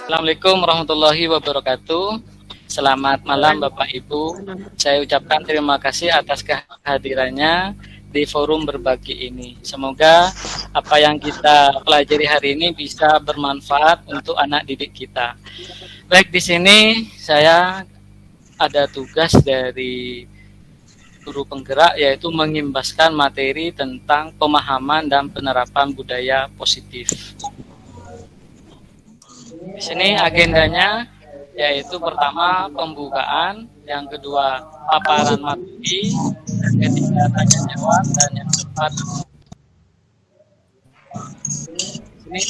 Assalamualaikum warahmatullahi wabarakatuh. Selamat malam Bapak Ibu. Saya ucapkan terima kasih atas kehadirannya di forum berbagi ini. Semoga apa yang kita pelajari hari ini bisa bermanfaat untuk anak didik kita. Baik, di sini saya ada tugas dari guru penggerak, yaitu mengimbaskan materi tentang pemahaman dan penerapan budaya positif. Di sini agendanya yaitu pertama pembukaan, yang kedua paparan materi, yang ketiga tanya jawab, dan yang keempat ini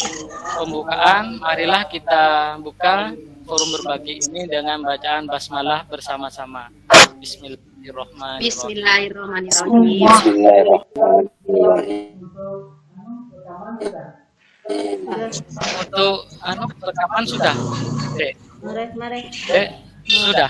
pembukaan. Marilah kita buka forum berbagi ini dengan bacaan basmalah bersama-sama. Bismillahirrahmanirrahim. Untuk rekaman sudah? Sudah.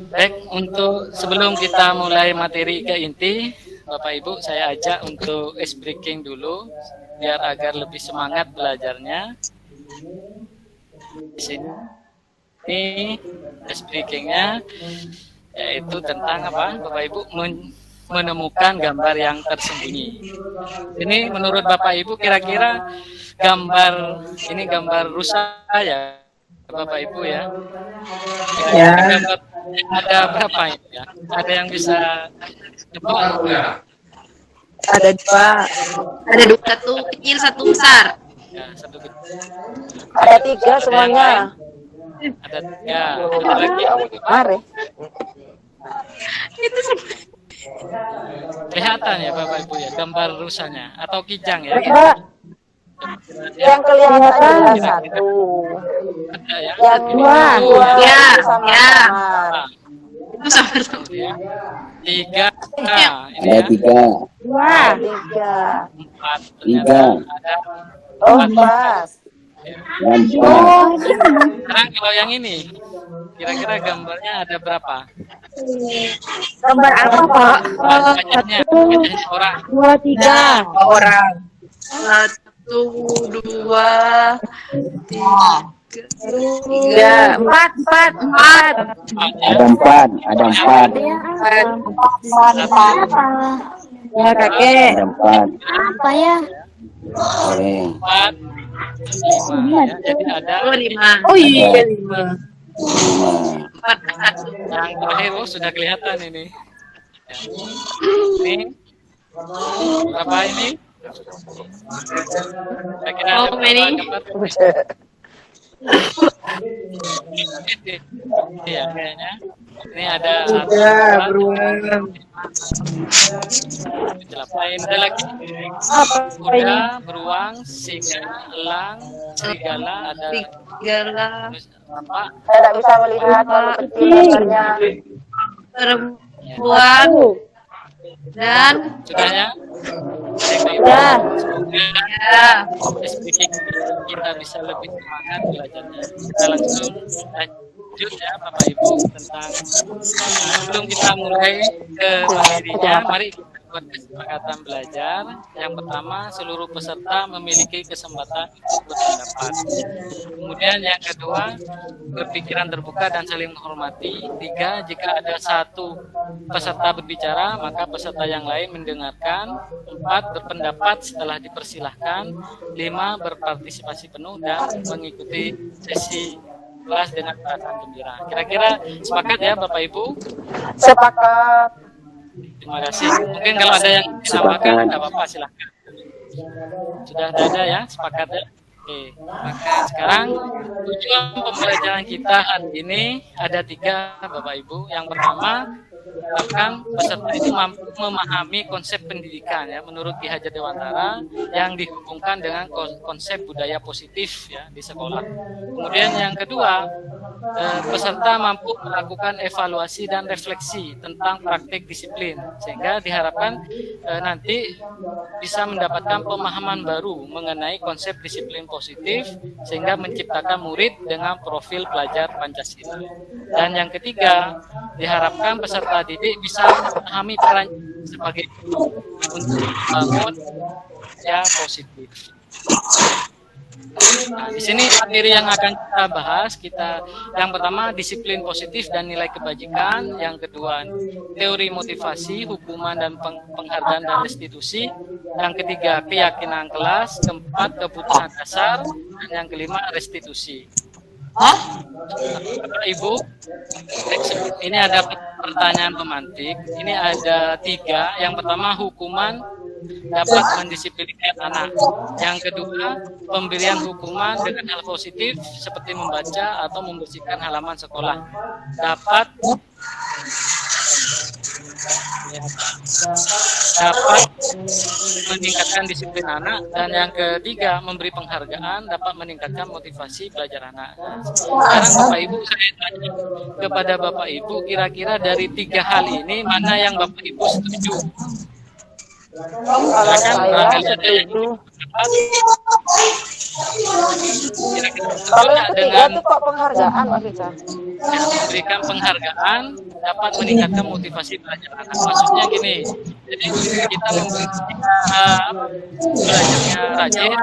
Baik, untuk sebelum kita mulai materi ke inti, Bapak Ibu saya ajak untuk ice breaking dulu biar agar lebih semangat belajarnya. Di sini ice breakingnya yaitu tentang apa, Bapak Ibu? Menemukan gambar yang tersembunyi. Ini menurut Bapak Ibu kira-kira gambar ini gambar rusa ya, Bapak Ibu ya? Ya. Gambar ada berapa ini ya? Ada yang bisa coba? Ada dua. Ada dua, satu kecil, satu besar. Ya, satu kecil. Ada tiga semuanya. Ada tiga. Ada lagi. Mari. Itu kelihatan ya Bapak Ibu ya gambar rusanya atau kijang ya? Yang kelihatan satu. Ada ya? Yang dua. Ya. Itu sama-sama ya. Tiga. Ini ada ya. Tiga. Empat. Tiga. Ada Empat. Sekarang kalau yang ini, kira-kira gambarnya ada berapa? Gambar apa, Pak? Banyaknya orang. Dua, tiga. Orang. Satu, dua, tiga. Empat. Ada empat. Ya, kakek. Ada empat. Apa ya? Goreng. 4, 5 ya. Jadi ada 5. Oh iya, 5. 4, 1. yang terakhir, sudah kelihatan ini. Ini berapa ini? Kira-kira ada berapa gambar? Iya, kayaknya. Ini ada beruang. Ada lagi. Kuda, beruang, singa, elang, serigala, ada apa? Saya tidak bisa melihat gambarnya. Perempuan dan sudahnya. Sudah. Semoga speaking kita bisa lebih semangat belajarnya. Kita langsung lanjut ya Bapak Ibu tentang sebelum kita mulai ke materinya, mari kita buat kesepakatan belajar. Yang pertama, seluruh peserta memiliki kesempatan untuk berpendapat. Kemudian yang kedua, berpikiran terbuka dan saling menghormati. 3, jika ada satu peserta berbicara, maka peserta yang lain mendengarkan. 4, berpendapat setelah dipersilahkan. 5, berpartisipasi penuh dan mengikuti sesi kelas dengan perasaan gembira. Kira-kira sepakat ya Bapak Ibu? Sepakat. Terima kasih. Mungkin kalau ada yang menambahkan, tidak apa-apa, silahkan. Sudah ada ya, sepakat ya? Oke, maka sekarang tujuan pembelajaran kita hari ini ada 3 Bapak Ibu. Yang pertama, bahkan peserta itu mampu memahami konsep pendidikan ya menurut Ki Hajar Dewantara yang dihubungkan dengan konsep budaya positif ya di sekolah. Kemudian yang kedua, peserta mampu melakukan evaluasi dan refleksi tentang praktik disiplin sehingga diharapkan nanti bisa mendapatkan pemahaman baru mengenai konsep disiplin positif sehingga menciptakan murid dengan profil pelajar Pancasila. Dan yang ketiga, diharapkan peserta didik bisa memahami peran sebagai guru untuk membangun ya positif. Nah, di sini materi yang akan kita bahas, yang pertama disiplin positif dan nilai kebajikan, yang kedua teori motivasi, hukuman dan penghargaan dan restitusi, yang ketiga keyakinan kelas, keempat kebutuhan dasar, dan yang kelima restitusi. Bapak Ibu, ini ada pertanyaan pemantik. Ini ada 3. Yang pertama, hukuman dapat mendisiplinkan anak. Yang kedua, pemberian hukuman dengan hal positif seperti membaca atau membersihkan halaman sekolah dapat meningkatkan disiplin anak, dan yang ketiga memberi penghargaan dapat meningkatkan motivasi belajar anak. Nah, sekarang Bapak Ibu, saya tanya kepada Bapak Ibu, kira-kira dari 3 hal ini mana yang Bapak Ibu setuju? Kalau saya setuju. Kalau yang ketiga itu kok penghargaan, Pak Fiza? Memberikan penghargaan dapat meningkatkan motivasi belajar anak. Maksudnya gini, jadi kita belajarnya rajin,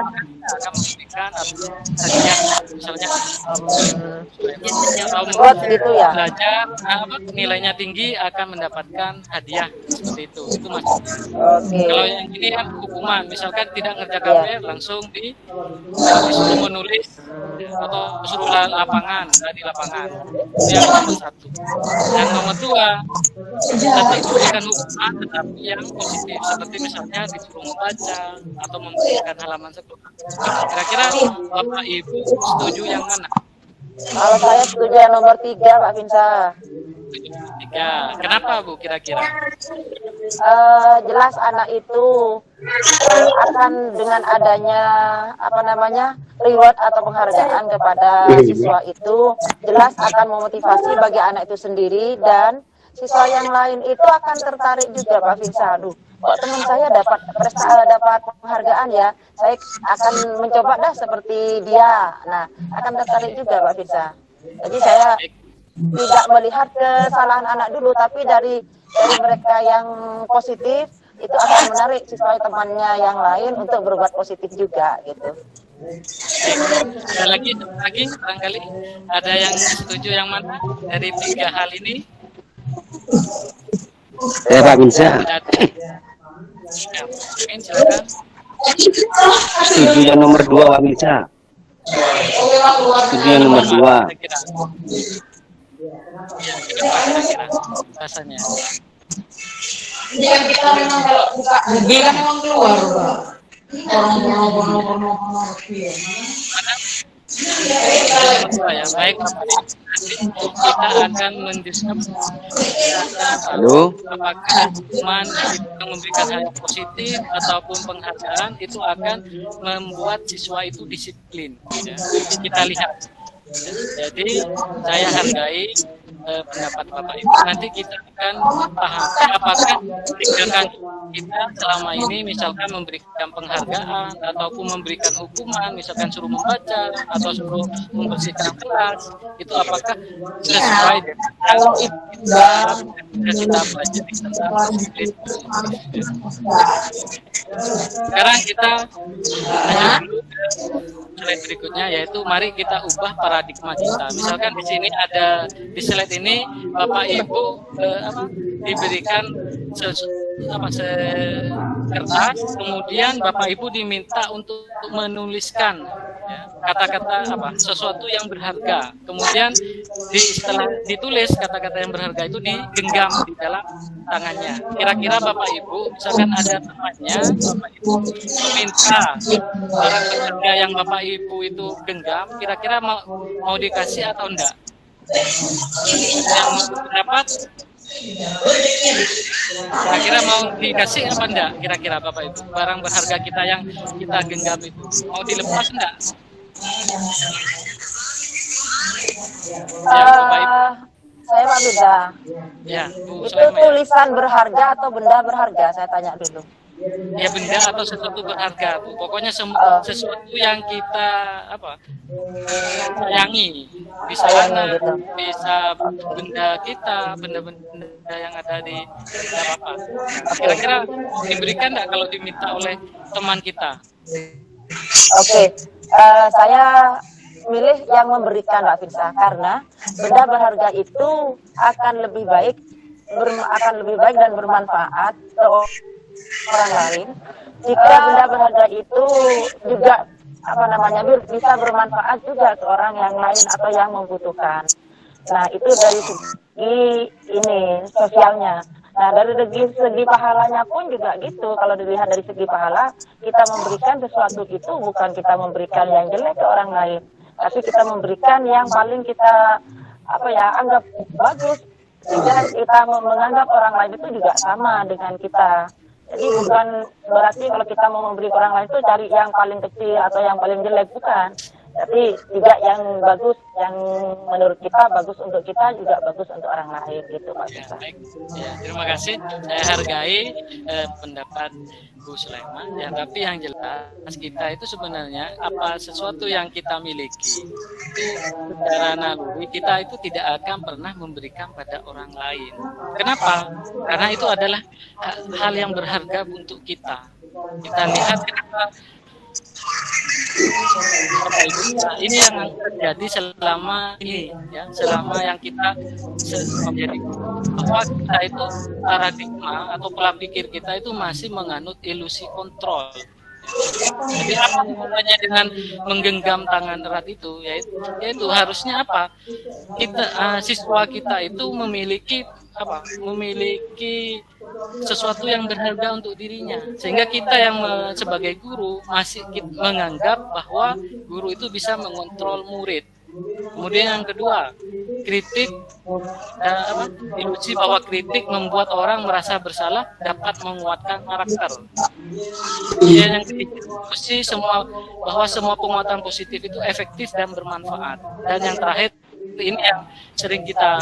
akan memberikan hadiah, misalnya gitu ya. Belajar nilainya tinggi akan mendapatkan hadiah, seperti itu maksudnya. Kalau yang ini kan hukuman, misalkan tidak ngerjakan PR langsung disuruh menulis atau suruh dari lapangan. Itu yang nomor 1. Yang nomor 2, tetap memberikan hukuman tetapi yang positif, seperti misalnya disuruh membaca atau memberikan halaman sekolah. Kira-kira Bapak Ibu setuju yang mana? Kalau saya setuju yang nomor 3, Pak Finsa. 3. Kenapa Bu kira-kira? Jelas anak itu akan dengan adanya reward atau penghargaan kepada siswa itu jelas akan memotivasi bagi anak itu sendiri, dan siswa yang lain itu akan tertarik juga, Pak Finsa. Aduh, kok teman saya dapat penghargaan ya, saya akan mencoba dah seperti dia. Nah, akan tertarik juga, Pak Finsa. Jadi saya tidak melihat kesalahan anak dulu, tapi dari mereka yang positif itu akan menarik siswa temannya yang lain untuk berbuat positif juga gitu. Ada lagi barangkali ada yang setuju yang mana dari 3 hal ini? Saya Pak Binsa. Ya, silakan. Setuju yang nomor 2, Pak Binsa. Setuju yang nomor 2. Ya, kira-kira rasanya. Jangan kita memang kalau buka Google kan memang keluar, Pak. Orang Ya, baik. Kita akan mendiskusikan apakah hukuman yang memberikan hal yang positif ataupun penghargaan itu akan membuat siswa itu disiplin. Ya. Kita lihat. Jadi saya hargai pendapat Bapak Ibu. Nanti kita akan paham apakah tindakan kita selama ini misalkan memberikan penghargaan ataupun memberikan hukuman, misalkan suruh membaca atau suruh membersihkan kelas, itu apakah sesuai dengan kita pelajari tentang disiplin. Sekarang kita lanjut dulu ke slide berikutnya, yaitu mari kita ubah paradigma kita. Misalkan di sini ada di slide ini Bapak Ibu diberikan kertas, kemudian Bapak Ibu diminta untuk menuliskan kata-kata sesuatu yang berharga. Kemudian setelah ditulis kata-kata yang berharga itu digenggam di dalam tangannya. Kira-kira Bapak Ibu, misalkan ada temannya, Bapak Ibu meminta barang berharga yang Bapak Ibu itu genggam, kira-kira mau dikasih atau enggak? Yang berpendapat kira-kira mau dikasih apa enggak? Kira-kira Bapak Ibu, barang berharga kita yang kita genggam itu mau dilepas enggak? Ya, Bapak Ibu. Saya Pak Bunda. Ya, Bu, itu tulisan berharga atau benda berharga? Saya tanya dulu. Ya, benda atau sesuatu berharga, Bu. Pokoknya sesuatu yang kita sayangi. Bisa gitu. Bisa benda kita, benda-benda yang ada di apa. Kira-kira diberikan enggak kalau diminta oleh teman kita? Oke. saya milih yang memberikan, Mbak Firsa, karena benda berharga itu akan lebih baik dan bermanfaat ke orang lain jika benda berharga itu juga bisa bermanfaat juga ke orang yang lain atau yang membutuhkan. Nah, itu dari segi ini sosialnya. Nah, dari segi pahalanya pun juga gitu. Kalau dilihat dari segi pahala, kita memberikan sesuatu itu bukan kita memberikan yang jelek ke orang lain, tapi kita memberikan yang paling kita anggap bagus. Sehingga kita menganggap orang lain itu juga sama dengan kita. Jadi bukan berarti kalau kita mau memberi ke orang lain itu cari yang paling kecil atau yang paling jelek, bukan. Tapi juga yang bagus, yang menurut kita bagus untuk kita juga bagus untuk orang lain gitu, Pak. Ya, baik. Ya, terima kasih. Saya hargai pendapat Bu Sulaiman. Ya, tapi yang jelas kita itu sebenarnya sesuatu yang kita miliki itu secara naluri kita itu tidak akan pernah memberikan pada orang lain. Kenapa? Karena itu adalah hal yang berharga untuk kita. Kita lihat kenapa ini yang terjadi selama ini, ya, selama yang kita menjadi bahwa kita itu paradigma atau pola pikir kita itu masih menganut ilusi kontrol. Jadi apa hubungannya dengan menggenggam tangan erat itu? Yaitu harusnya apa? Siswa kita itu memiliki sesuatu yang berharga untuk dirinya, sehingga kita yang sebagai guru masih menganggap bahwa guru itu bisa mengontrol murid. Kemudian yang kedua, kritik, ilusi bahwa kritik membuat orang merasa bersalah dapat menguatkan karakter. Kemudian yang ketiga, ilusi bahwa semua penguatan positif itu efektif dan bermanfaat. Dan yang terakhir, ini yang sering kita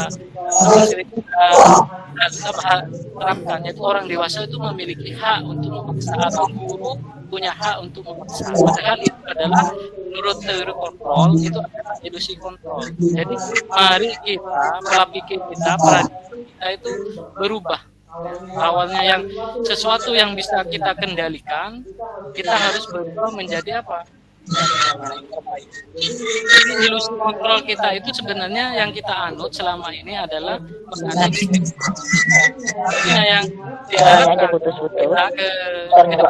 terapkan, yaitu orang dewasa itu memiliki hak untuk memaksa atau guru punya hak untuk memaksa. Padahal itu adalah menurut teori kontrol itu adalah ilusi kontrol. Jadi mari kita pola pikir kita, paradigma kita itu berubah. Awalnya yang sesuatu yang bisa kita kendalikan, kita harus berubah menjadi apa? Jadi ilusi kontrol kita itu sebenarnya yang kita anut selama ini adalah menganut yang diharapkan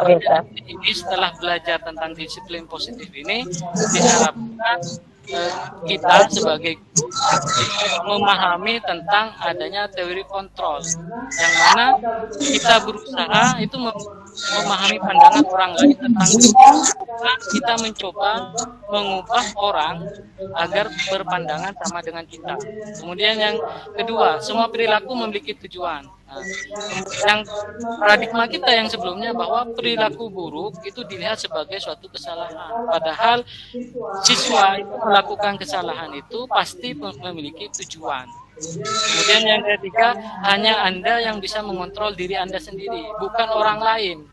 kita ini setelah belajar tentang disiplin positif ini diharapkan kita sebagai guru memahami tentang adanya teori kontrol, yang mana kita berusaha itu memahami pandangan orang lain tentang kita mencoba mengubah orang agar berpandangan sama dengan kita. Kemudian yang kedua, semua perilaku memiliki tujuan. Nah, yang paradigma kita yang sebelumnya bahwa perilaku buruk itu dilihat sebagai suatu kesalahan, padahal siswa itu melakukan kesalahan itu pasti memiliki tujuan. Kemudian yang ketiga, hanya Anda yang bisa mengontrol diri Anda sendiri, bukan orang lain.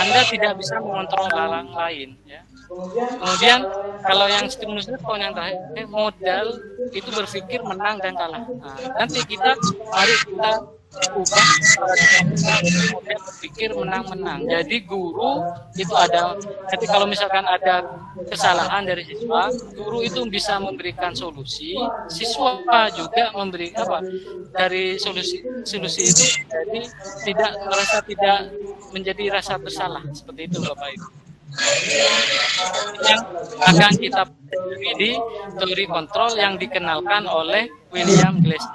Anda tidak bisa mengontrol orang lain, ya. Kemudian kalau yang stimulus respon yang terakhir, modal itu berpikir menang dan kalah. Nah, nanti mari kita ubah berpikir menang-menang. Jadi guru itu nanti kalau misalkan ada kesalahan dari siswa, guru itu bisa memberikan solusi, siswa juga memberi dari solusi itu, jadi tidak menjadi rasa bersalah, seperti itu Bapak Ibu. Yang akan kita pelajari di teori kontrol yang dikenalkan oleh William Glasser.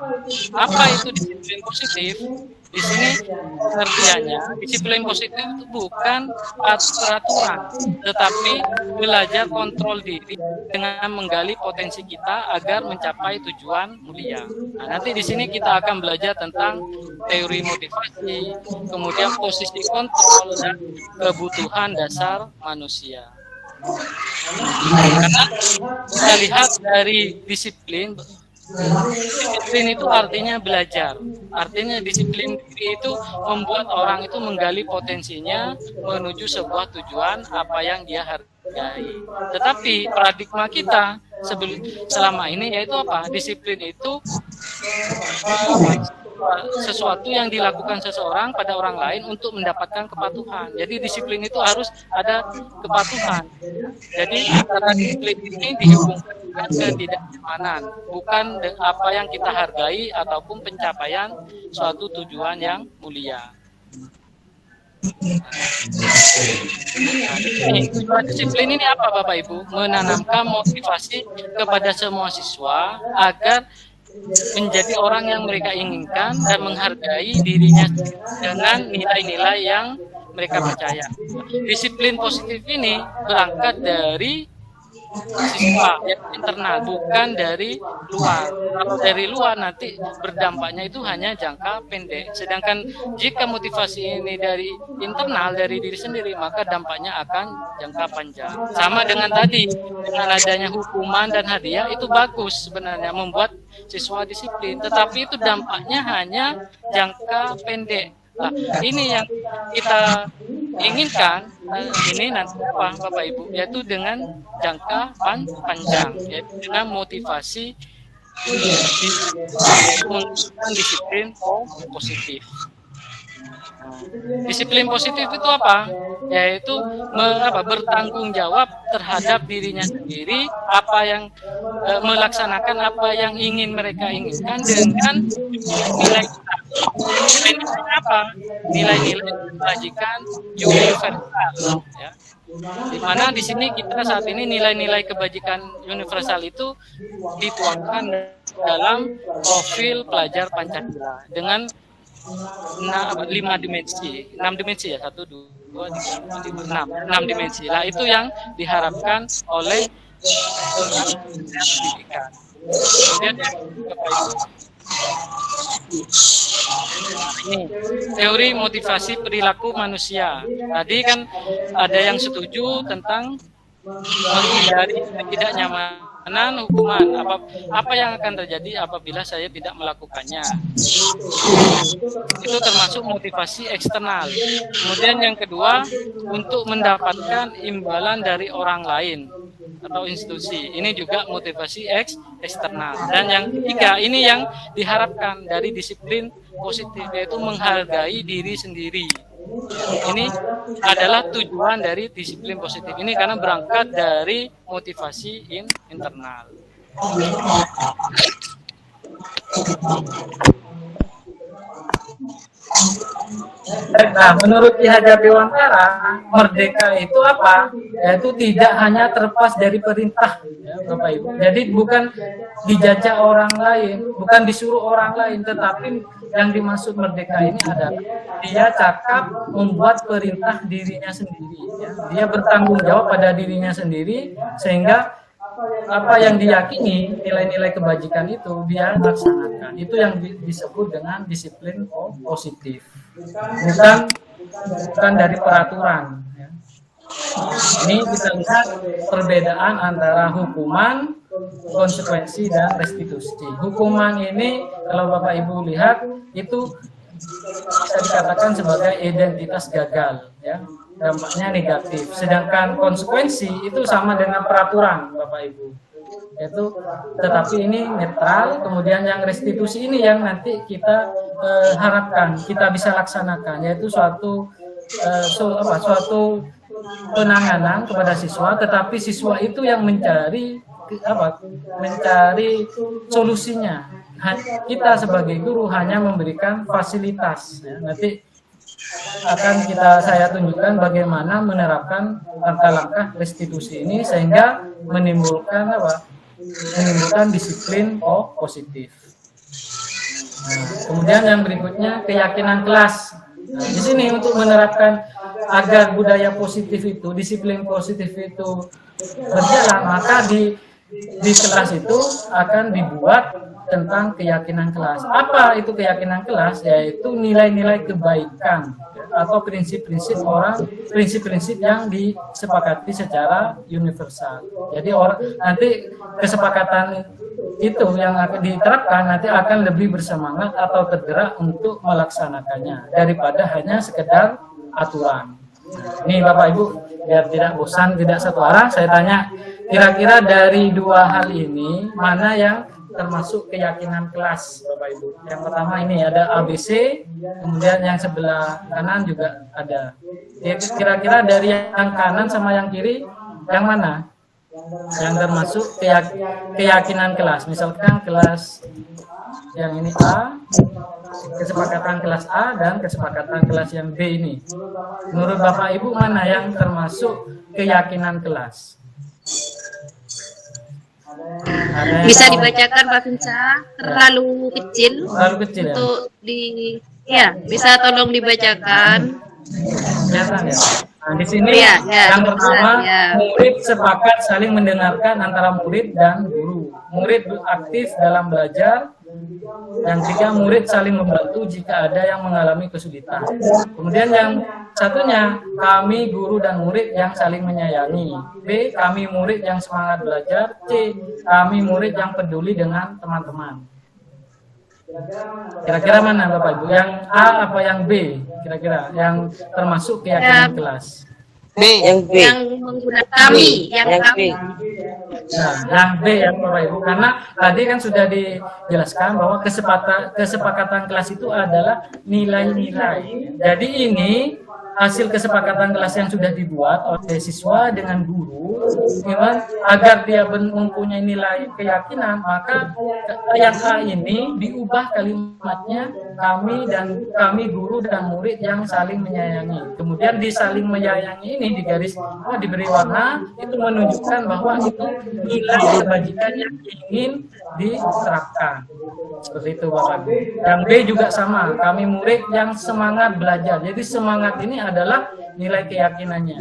Apa itu disiplin positif? Di sini pengertiannya, disiplin positif itu bukan peraturan, tetapi belajar kontrol diri dengan menggali potensi kita agar mencapai tujuan mulia. Nah, nanti di sini kita akan belajar tentang teori motivasi, kemudian posisi kontrol dan kebutuhan dasar manusia. Karena kita lihat dari disiplin itu artinya belajar. Artinya disiplin diri itu membuat orang itu menggali potensinya menuju sebuah tujuan apa yang dia hargai. Tetapi paradigma kita selama ini yaitu apa? Disiplin itu sesuatu yang dilakukan seseorang pada orang lain untuk mendapatkan kepatuhan. Jadi disiplin itu harus ada kepatuhan. Jadi kata disiplin ini dihubungkan dengan ketidaknyamanan, bukan apa yang kita hargai ataupun pencapaian suatu tujuan yang mulia. Nah, disiplin ini apa Bapak Ibu? Menanamkan motivasi kepada semua siswa agar menjadi orang yang mereka inginkan dan menghargai dirinya dengan nilai-nilai yang mereka percaya. Disiplin positif ini berangkat dari siswa yang internal, bukan dari luar. Kalau dari luar nanti berdampaknya itu hanya jangka pendek. Sedangkan jika motivasi ini dari internal, dari diri sendiri, maka dampaknya akan jangka panjang. Sama dengan tadi, dengan adanya hukuman dan hadiah itu bagus sebenarnya membuat siswa disiplin. Tetapi itu dampaknya hanya jangka pendek. Nah, ini yang kita inginkan ini nanti apa Bapak Ibu, yaitu dengan jangka panjang, yaitu dengan motivasi menggunakan disiplin positif. Disiplin positif itu apa? Yaitu bertanggung jawab terhadap dirinya sendiri, apa yang melaksanakan apa yang ingin mereka inginkan dengan nilai apa? Nilai-nilai kebajikan universal, ya. Di mana di sini kita saat ini nilai-nilai kebajikan universal itu dituangkan dalam profil pelajar Pancasila dengan 6 dimensi ya, 1, 2, 3, 4, 5, 6 dimensi. Nah itu yang diharapkan oleh pendidikan. Kemudian ini teori motivasi perilaku manusia. Tadi kan ada yang setuju tentang menghindari ketidaknyamanan hukuman. Apa yang akan terjadi apabila saya tidak melakukannya? Itu termasuk motivasi eksternal. Kemudian yang kedua, untuk mendapatkan imbalan dari orang lain atau institusi. Ini juga motivasi eksternal. Dan yang ketiga, ini yang diharapkan dari disiplin positif, yaitu menghargai diri sendiri. Ini adalah tujuan dari disiplin positif ini karena berangkat dari motivasi internal. Nah, menurut Ki Hajar Dewantara, merdeka itu apa? Yaitu tidak hanya terlepas dari perintah, ya, Bapak Ibu. Jadi bukan dijajah orang lain, bukan disuruh orang lain, tetapi yang dimaksud merdeka ini adalah dia cakap membuat perintah dirinya sendiri. Ya. Dia bertanggung jawab pada dirinya sendiri, sehingga apa yang diyakini, nilai-nilai kebajikan itu dia laksanakan. Itu yang disebut dengan disiplin positif. Bukan dari peraturan. Ya. Ini kita lihat perbedaan antara hukuman, konsekuensi, dan restitusi. Hukuman ini kalau Bapak Ibu lihat itu bisa dikatakan sebagai identitas gagal, ya, dampaknya negatif. Sedangkan konsekuensi itu sama dengan peraturan, Bapak Ibu. Tetapi ini netral. Kemudian yang restitusi ini yang nanti kita harapkan kita bisa laksanakan, yaitu suatu penanganan kepada siswa, tetapi siswa itu yang mencari solusinya. Kita sebagai guru hanya memberikan fasilitas. Ya. Nanti akan saya tunjukkan bagaimana menerapkan langkah-langkah restitusi ini sehingga menimbulkan disiplin positif. Nah, kemudian yang berikutnya keyakinan kelas. Nah, di sini untuk menerapkan agar budaya positif itu, disiplin positif itu berjalan, maka di kelas itu akan dibuat tentang keyakinan kelas. Apa itu keyakinan kelas? Yaitu nilai-nilai kebaikan atau prinsip-prinsip yang disepakati secara universal. Jadi nanti kesepakatan itu yang akan diterapkan nanti akan lebih bersemangat atau tergerak untuk melaksanakannya daripada hanya sekedar aturan. Nih Bapak Ibu, biar tidak bosan, tidak satu arah, saya tanya, kira-kira dari dua hal ini mana yang termasuk keyakinan kelas, Bapak Ibu. Yang pertama ini ada ABC, kemudian yang sebelah kanan juga ada. Kira-kira dari yang kanan sama yang kiri, yang mana? Yang termasuk keyakinan kelas. Misalkan kelas yang ini A, kesepakatan kelas A dan kesepakatan kelas yang B ini. Menurut Bapak Ibu mana yang termasuk keyakinan kelas? Bisa dibacakan Pak Vinsa, terlalu kecil. Terlalu kecil ya? Untuk bisa tolong dibacakan. Kelihatan ya? Nah, di sini yang pertama, murid sepakat saling mendengarkan antara murid dan guru. Murid aktif dalam belajar. Yang ketiga, murid saling membantu jika ada yang mengalami kesulitan. Kemudian yang satunya, kami guru dan murid yang saling menyayangi. B, kami murid yang semangat belajar. C, kami murid yang peduli dengan teman-teman. Kira-kira mana Bapak Ibu? Yang A apa yang B? Kira-kira yang termasuk keyakinan kelas. B, yang B. Yang menggunakan kami, yang kami. Nah, yang B ya Bapak Ibu, karena tadi kan sudah dijelaskan bahwa kesepakatan kelas itu adalah nilai-nilai. Jadi ini hasil kesepakatan kelas yang sudah dibuat oleh siswa dengan guru, memang agar dia mempunyai nilai keyakinan, maka yang A ini diubah kalimatnya kami guru dan murid yang saling menyayangi. Kemudian di saling menyayangi ini digaris diberi warna, itu menunjukkan bahwa itu nilai kebajikan yang ingin diterapkan. Seperti itu Bapak Ibu. Yang B juga sama, kami murid yang semangat belajar. Jadi semangat ini adalah nilai keyakinannya.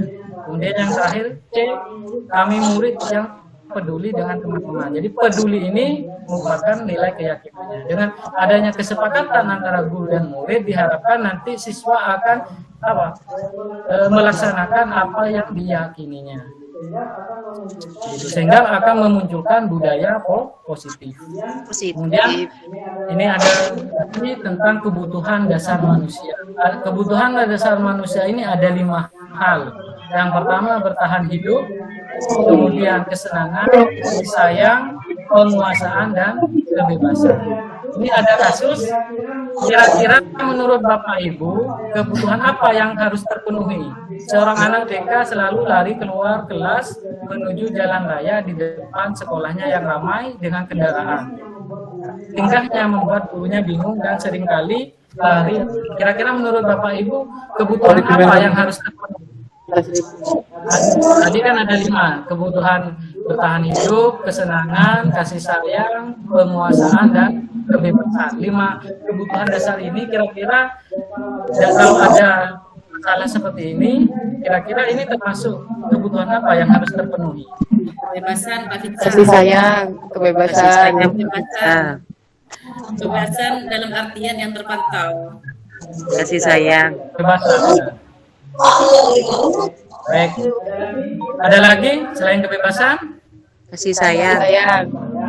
Kemudian yang terakhir C, kami murid yang peduli dengan teman-teman. Jadi peduli ini merupakan nilai keyakinannya. Dengan adanya kesepakatan antara guru dan murid, diharapkan nanti siswa akan melaksanakan apa yang diyakininya. Sehingga akan memunculkan budaya positif. Kemudian ini ada tentang kebutuhan dasar manusia. Kebutuhan dasar manusia ini ada 5 hal. Yang pertama bertahan hidup, kemudian kesenangan, kasih sayang, penguasaan dan kebebasan. Ini ada kasus, kira-kira menurut Bapak Ibu, kebutuhan apa yang harus terpenuhi? Seorang anak TK selalu lari keluar kelas menuju jalan raya di depan sekolahnya yang ramai dengan kendaraan. Tingkahnya membuat gurunya bingung dan seringkali lari. Kira-kira menurut Bapak Ibu, kebutuhan apa yang harus terpenuhi? Tadi kan ada 5, kebutuhan bertahan hidup, kesenangan, kasih sayang, penguasaan, dan kebebasan. 5 kebutuhan dasar ini kira-kira kalau ada masalah seperti ini, kira-kira ini termasuk kebutuhan apa yang harus terpenuhi? Kebebasan, Pak Vinsa. Kasih sayang, kebebasan. Kebebasan dalam artian yang terpantau. Kasih sayang. Kebebasan. Baik. Ada lagi selain kebebasan? Kasih sayang.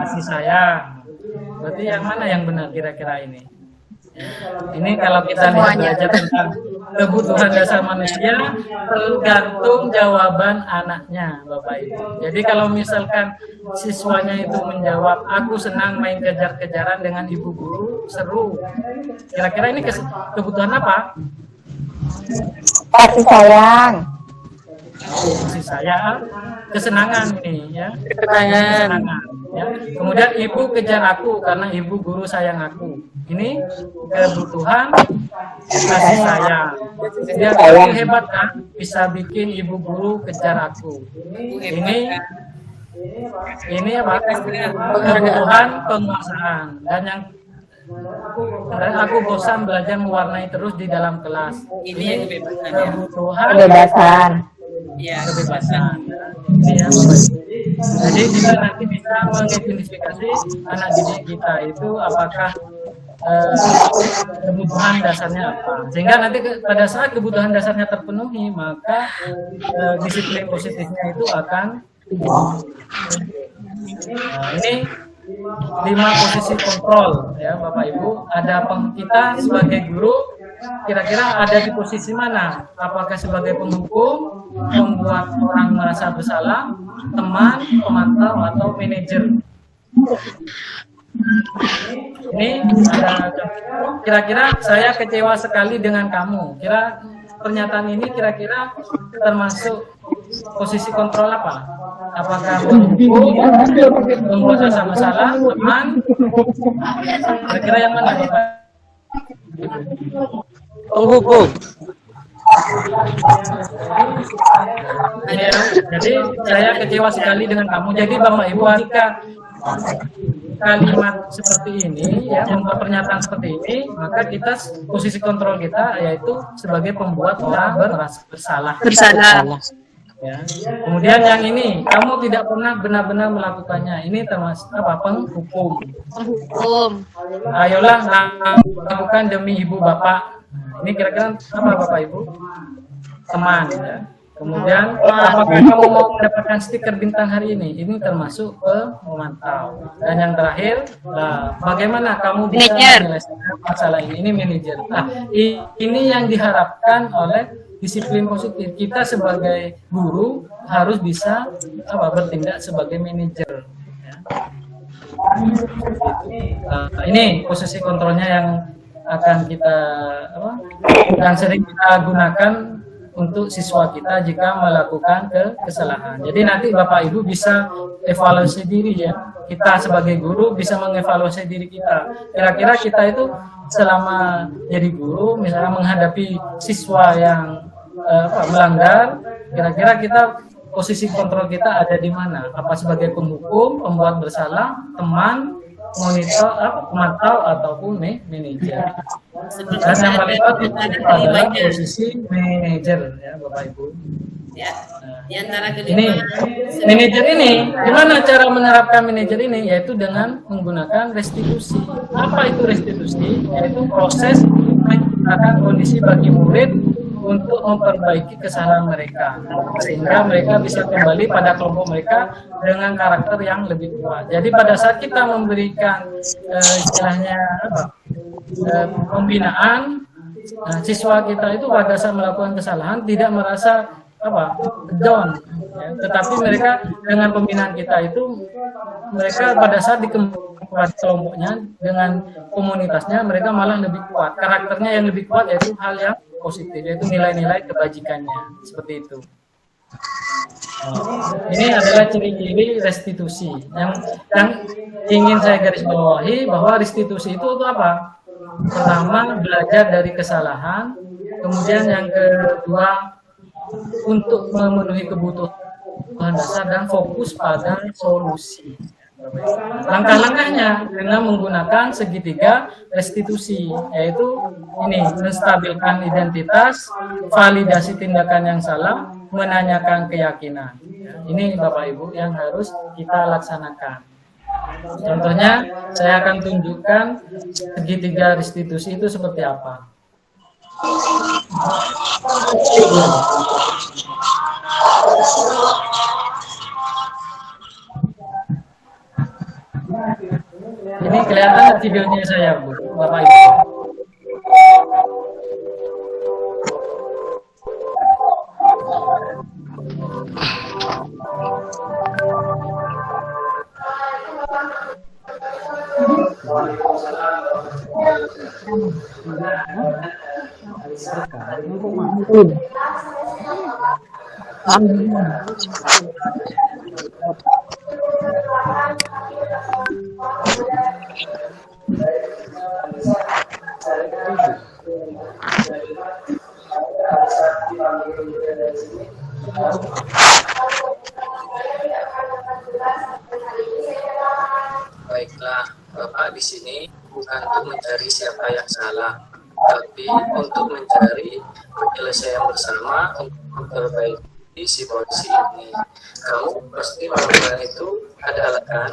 Kasih sayang. Berarti yang mana yang benar kira-kira ini? Ini kalau kita belajar tentang kebutuhan dasar manusia, tergantung jawaban anaknya, Bapak Ibu. Jadi kalau misalkan siswanya itu menjawab, aku senang main kejar-kejaran dengan ibu guru, seru. Kira-kira ini kebutuhan apa? Kasih sayang. Kasih sayang, kesenangan ini ya. Kesenangan. Ya. Kemudian ibu kejar aku karena ibu guru sayang aku. Ini kebutuhan kasih sayang. Dia hebat kan, bisa bikin ibu guru kejar aku. Ini apa? Kebutuhan penguasaan. Dan aku bosan belajar mewarnai terus di dalam kelas. Ini kebutuhan kebebasan. Ya, Kebebasan. Ya, jadi kita nanti bisa mengidentifikasi anak didik kita itu apakah kebutuhan dasarnya apa. Sehingga nanti pada saat kebutuhan dasarnya terpenuhi, maka disiplin positifnya itu akan ini 5 posisi kontrol ya Bapak Ibu. Ada kita sebagai guru kira-kira ada di posisi mana? Apakah sebagai penghukum, membuat orang merasa bersalah, teman, pemantau, atau manajer? Ini kira-kira saya kecewa sekali dengan kamu. Kira pernyataan ini kira-kira termasuk posisi kontrol apa? Apakah menghukum, membuat rasa masalah, teman? Kira-kira yang mana? Penghukum. Ya, jadi saya kecewa sekali dengan kamu. Jadi Bapak Ibu, jika kalimat seperti ini, ya, membuat pernyataan seperti ini, maka kita posisi kontrol kita yaitu sebagai pembuat orang merasa bersalah. Ya. Kemudian yang ini, kamu tidak pernah benar-benar melakukannya. Ini termasuk apa? Penghukum. Ayolah lakukan demi ibu bapak. Ini kira-kira apa Bapak Ibu? Teman. Ya. Kemudian apakah kamu mau mendapatkan stiker bintang hari ini? Ini termasuk pemantau. Dan yang terakhir, bagaimana kamu bisa menyelesaikan masalah ini? Ini manajer. Nah, ini yang diharapkan oleh disiplin positif. Kita sebagai guru harus bisa bertindak sebagai manajer. Ya. Ini posisi kontrolnya yang akan kita yang sering kita gunakan untuk siswa kita jika melakukan kesalahan. Jadi nanti Bapak Ibu bisa evaluasi diri ya. Kita sebagai guru bisa mengevaluasi diri kita. Kira-kira kita itu selama jadi guru, misalnya menghadapi siswa yang melanggar, kira-kira kita posisi kontrol kita ada di mana? Apa sebagai penghukum, pembuat bersalah, teman, monitor, pemantau ataupun manajer. Dan yang paling penting adalah posisi manajer ya Bapak Ibu. Ya. Di antara kedua Ini manajer ini, gimana cara menerapkan manajer ini? Yaitu dengan menggunakan restitusi. Apa itu restitusi? Yaitu proses menciptakan kondisi bagi murid untuk memperbaiki kesalahan mereka, sehingga mereka bisa kembali pada kelompok mereka dengan karakter yang lebih kuat. Jadi pada saat kita memberikan istilahnya pembinaan, siswa kita itu pada saat melakukan kesalahan tidak merasa down, ya. Tetapi mereka dengan pembinaan kita itu, mereka pada saat dikembangkan kelompoknya dengan komunitasnya, mereka malah lebih kuat, karakternya yang lebih kuat, yaitu hal yang positif, yaitu nilai-nilai kebajikannya, seperti itu. Ini adalah ciri-ciri restitusi yang ingin saya garis bawahi, bahwa restitusi itu apa? Pertama, belajar dari kesalahan. Kemudian yang kedua, untuk memenuhi kebutuhan dasar dan fokus pada solusi. Langkah-langkahnya dengan menggunakan segitiga restitusi, yaitu ini: menstabilkan identitas, validasi tindakan yang salah, menanyakan keyakinan. Ini Bapak Ibu yang harus kita laksanakan. Contohnya saya akan tunjukkan segitiga restitusi itu seperti apa. Ini kelihatan videonya saya, Bu, Bapak Ibu. Baiklah, Bapak di sini bukan untuk mencari siapa yang salah, tapi untuk mencari penyelesaian bersama untuk memperbaiki situasi ini. Kamu pasti melakukan itu adalah kan?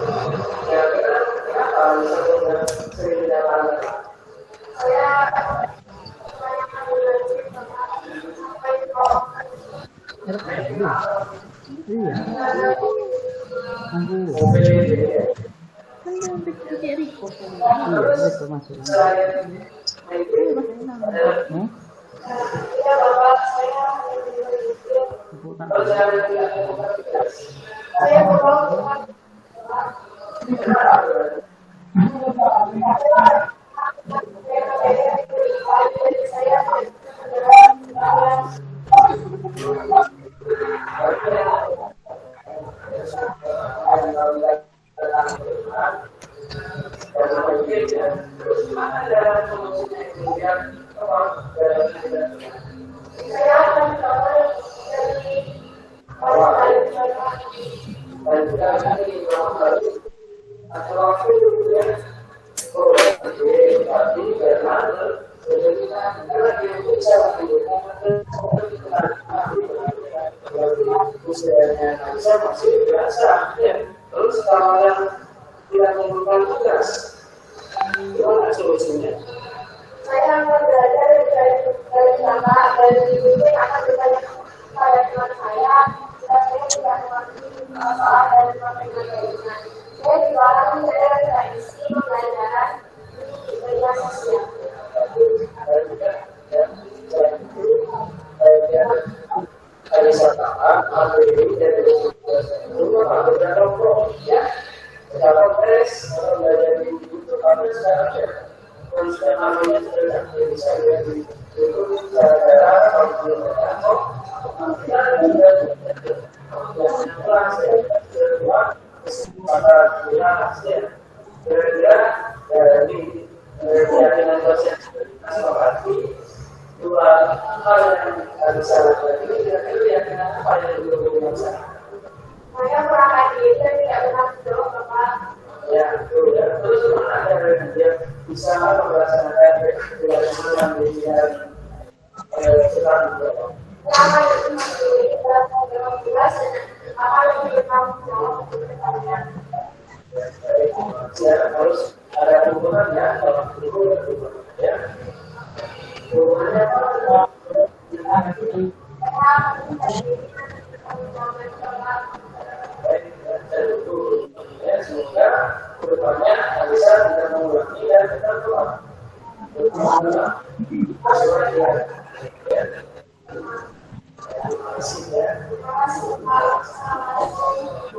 Terus kalau yang tidak melakukan tugas, gimana solusinya? Saya akan belajar dari sana, dari bimbing akan bertanya kepada teman saya, dan saya tidak mengerti soal dari matematika. Saya dilarang saya tidak isi pembelajaran di media sosial. Ada sasaran, ada ini, dari rumah, ada nongkrong, ya. Kalau tes, kalau belajar di itu, kalau sekarang ya, kalau sudah namanya sudah bisa jadi itu cara-cara kalau belum terjangkau, kita juga kelas ya, kedua, pada kelas ya, kira-kira dari keyakinan dosen sepakati dua hal yang bisa lakukan ini kira-kira keyakinan apa yang belum bisa. Saya kurang lagi, saya tidak pernah menjawab Bapak. Ya, betul ya. Terus mana ada dia bisa melaksanakan kegiatan yang sekarang berapa? Selama itu masih dalam tugas, apa lebih bertanggung jawab untuk kalian? Ya, harus ada hubungan ya, dalam hubungan ya. Hubungannya apa? Semoga kedepannya bisa tidak mengulangi dan kita keluar.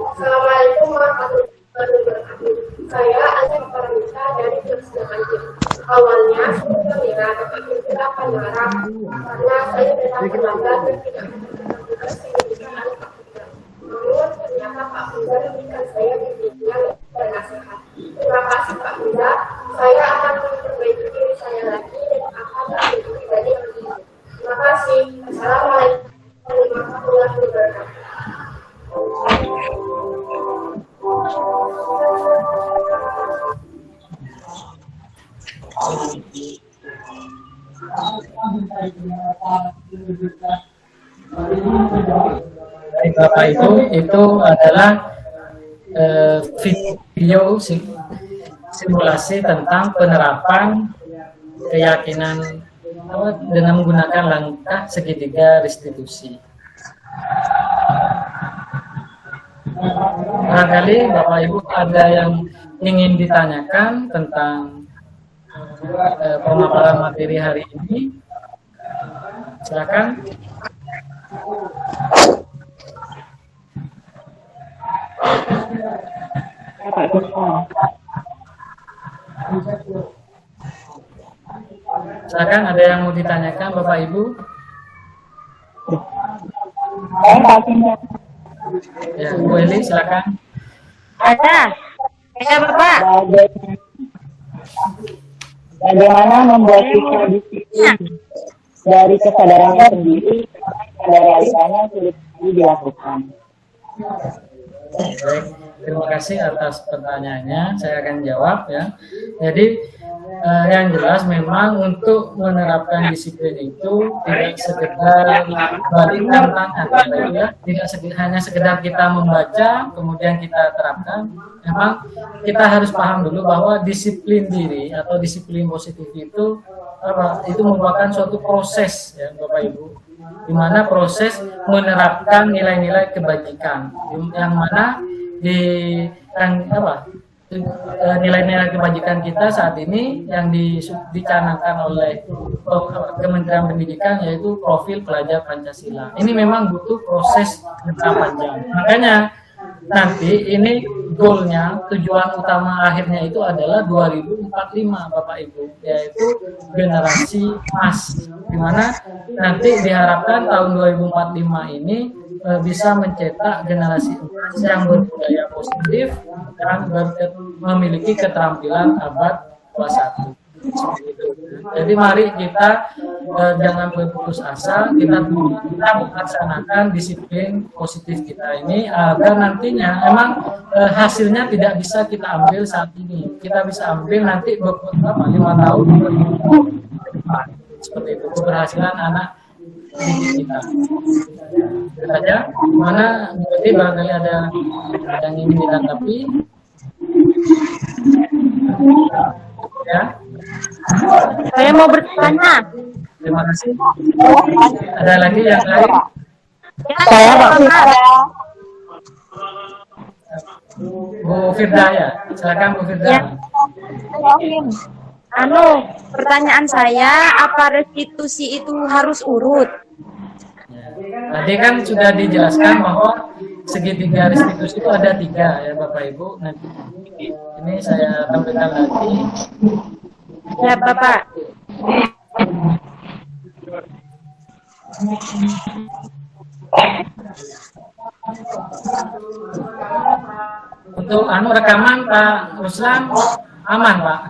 Assalamualaikum warahmatullahi wabarakatuh. Saya Anja Paramita dari Kesenangan. Awalnya saya mengira Bapak Pimpinan akan marah karena saya datang terlambat dan tidak mendapatkan pendidikan. Namun ternyata Pak Bunda memberikan saya bimbingan dan nasihat. Terima kasih Pak Bunda. Saya akan memperbaiki diri saya lagi dan akan menjadi pribadi yang lebih baik. Terima kasih. Assalamualaikum warahmatullahi wabarakatuh. Baik Bapak Ibu, itu adalah video simulasi tentang penerapan keyakinan dengan menggunakan langkah segitiga restitusi. Barangkali Bapak Ibu ada yang ingin ditanyakan tentang pemaparan materi hari ini, silakan. Silakan, ada yang mau ditanyakan Bapak Ibu? Ya, Bu Eli, silakan. Ada Bapak. Bagaimana membuat kita disiplin dari kesadaran sendiri pada realitanya sulit dilakukan. Baik, terima kasih atas pertanyaannya. Saya akan jawab ya. Jadi yang jelas memang untuk menerapkan disiplin itu tidak sekedar balikan tangan ya, tidak hanya sekedar kita membaca kemudian kita terapkan. Memang kita harus paham dulu bahwa disiplin diri atau disiplin positif itu merupakan suatu proses ya Bapak Ibu, di mana proses menerapkan nilai-nilai kebajikan, yang mana nilai-nilai kebajikan kita saat ini yang dicanangkan oleh Kementerian Pendidikan yaitu profil pelajar Pancasila. Ini memang butuh proses yang panjang. Makanya nanti ini goalnya, tujuan utama akhirnya itu adalah 2045 Bapak Ibu, yaitu generasi emas, di mana nanti diharapkan tahun 2045 ini bisa mencetak generasi emas yang berbudaya positif dan memiliki keterampilan abad 21. Jadi mari kita jangan berputus asa, kita melaksanakan disiplin positif kita ini agar nantinya emang hasilnya tidak bisa kita ambil saat ini, kita bisa ambil nanti 5 tahun ke depan. Seperti itu keberhasilan anak didik kita. Itu saja. Mana berarti barangkali ada yang ingin ditanggapi? Ya. Saya mau bertanya. Terima kasih. Ada lagi yang lain? Saya Bu Firda ya, silakan Bu Firda. Ya. Pertanyaan saya, apa restitusi itu harus urut? Tadi kan sudah dijelaskan bahwa segitiga restitusi itu ada 3 ya Bapak Ibu. Nanti ini saya tampilkan lagi. Ya Bapak. Untuk rekaman Pak Ruslan aman Pak?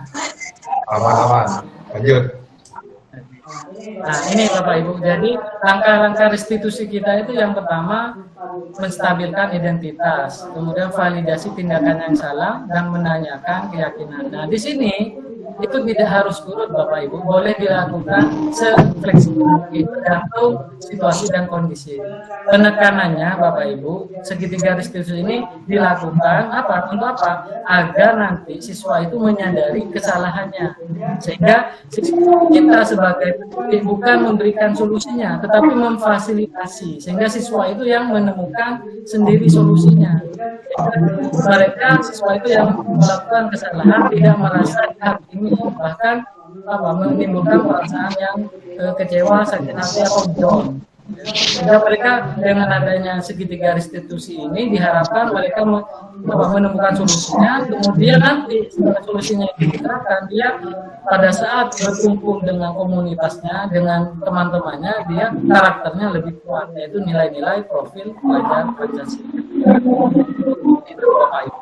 Aman. Lanjut. Nah ini Bapak Ibu, jadi langkah-langkah restitusi kita itu yang pertama menstabilkan identitas, kemudian validasi tindakan yang salah dan menanyakan keyakinan. Nah di sini itu tidak harus urut Bapak Ibu, boleh dilakukan sefleksibel mungkin tergantung situasi dan kondisi. Penekanannya Bapak Ibu, segitiga restitusi ini dilakukan untuk apa? Agar nanti siswa itu menyadari kesalahannya, sehingga kita sebagai pendidik bukan memberikan solusinya, tetapi memfasilitasi, sehingga siswa itu yang menemukan sendiri solusinya. Mereka siswa itu yang melakukan kesalahan tidak merasa dihakimi, bahkan menimbulkan perasaan yang kecewa, sakit hati atau down. Sehingga mereka dengan adanya segitiga restitusi ini diharapkan mereka menemukan solusinya, kemudian nanti setelah solusinya diterapkan, dia pada saat berkumpul dengan komunitasnya, dengan teman-temannya, dia karakternya lebih kuat, yaitu nilai-nilai profil pelajar Pancasila. Itu Bapak Ibu.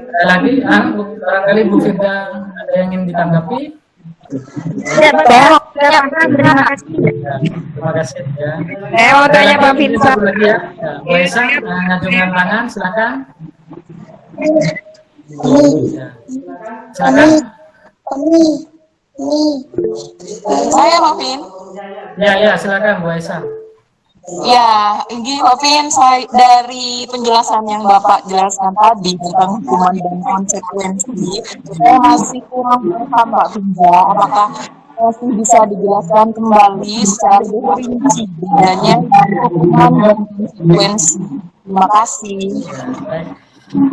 Ada lagi, barangkali Bu Firda ada yang ingin ditanggapi? Ya Bapak. Terima kasih. Ya, terima kasih ya. Saya mau tanya Pak Firsa. Ya, Bu Esa, ngajungan tangan, silakan. Ya. Silakan. Saya Novin. Ya, silakan Bu Esa. Ya, ini Novin, saya dari penjelasan yang Bapak jelaskan tadi tentang hukuman dan konsekuensi, saya masih kurang paham Pak Binja, apakah masih bisa dijelaskan kembali secara rinci bedanya hukuman dan konsekuensi. Terima kasih. Baik.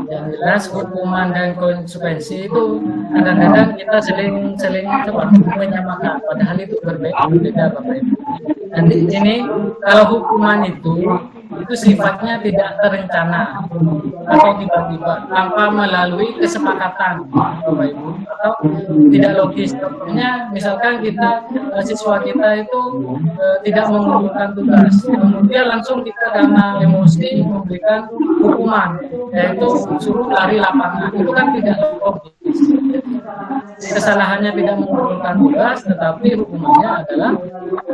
Yang jelas hukuman dan konsekuensi itu kadang-kadang kita seling menyamakan, padahal itu berbeda Bapak Ibu. Nanti ini kalau hukuman itu sifatnya tidak terencana atau tiba-tiba tanpa melalui kesepakatan Bapak Ibu, atau tidak logis. Contohnya misalkan siswa kita itu tidak mengumpulkan tugas, kemudian langsung kita karena emosi memberikan hukuman, yaitu suruh lari lapangan. Itu kan tidak logis. Kesalahannya tidak mengumpulkan tugas, tetapi hukumannya adalah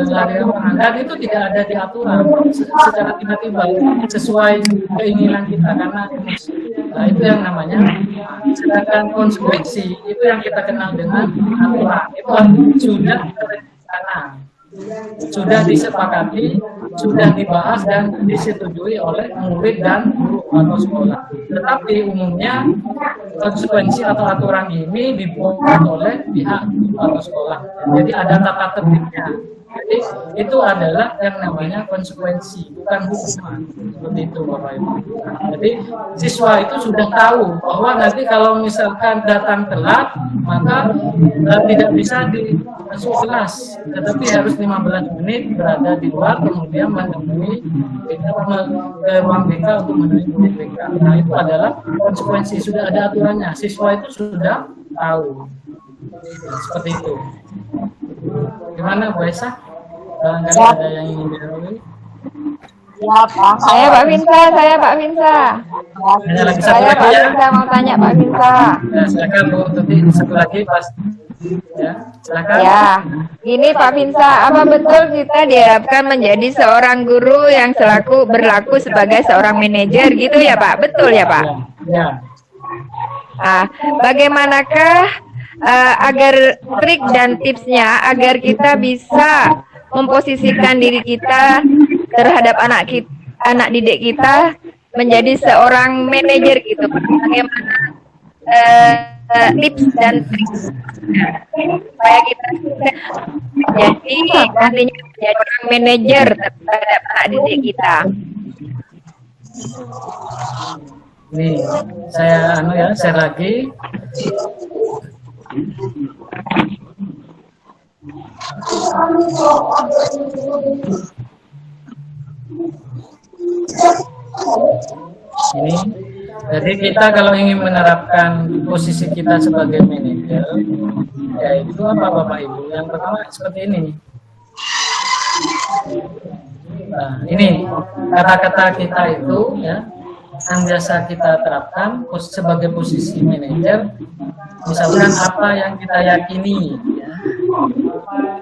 lari lapangan, dan itu tidak ada di aturan secara tiba-tiba sesuai keinginan kita karena emosi. Nah itu yang namanya. Sedangkan konsekuensi itu yang kita kenal dengan aturan, itu sudah terencana, sudah disepakati, sudah dibahas dan disetujui oleh murid dan guru atau sekolah. Tetapi umumnya konsekuensi atau aturan ini dibuat oleh pihak atau sekolah. Jadi ada tata tertibnya. Jadi itu adalah yang namanya konsekuensi, bukan hukuman. Seperti itu Bapak Ibu. Jadi siswa itu sudah tahu bahwa nanti kalau misalkan datang telat, maka tidak bisa masuk kelas, tetapi harus 15 menit berada di luar, kemudian menemui ke ruang BK untuk menemui BK. Nah itu adalah konsekuensi, sudah ada aturannya, siswa itu sudah tahu. Seperti itu. Gimana Bu Esa? Barangkali ada yang ingin didahului? Ya, Pak. Saya Pak Vinsa. Hanya lagi satu Saya lagi Pak ya. Vinsa mau tanya Pak Vinsa. Ya, silakan Bu Tuti, satu lagi Pas. Ya, silakan. Ya, ini Pak Vinsa, apa betul kita diharapkan menjadi seorang guru yang berlaku sebagai seorang manajer gitu ya Pak? Betul ya Pak? Ya. Ah, bagaimanakah agar trik dan tipsnya agar kita bisa memposisikan diri kita terhadap anak didik kita menjadi seorang manajer gitu Pak? Bagaimana tips dan trik supaya kita jadi nantinya menjadi orang manajer terhadap anak didik kita? Nih, saya share lagi. Ini, jadi kita kalau ingin menerapkan posisi kita sebagai manajer, ya itu apa Bapak Ibu? Yang pertama seperti ini. Nah, ini kata-kata kita itu ya yang biasa kita terapkan sebagai posisi manajer. Misalkan apa yang kita yakini, ya.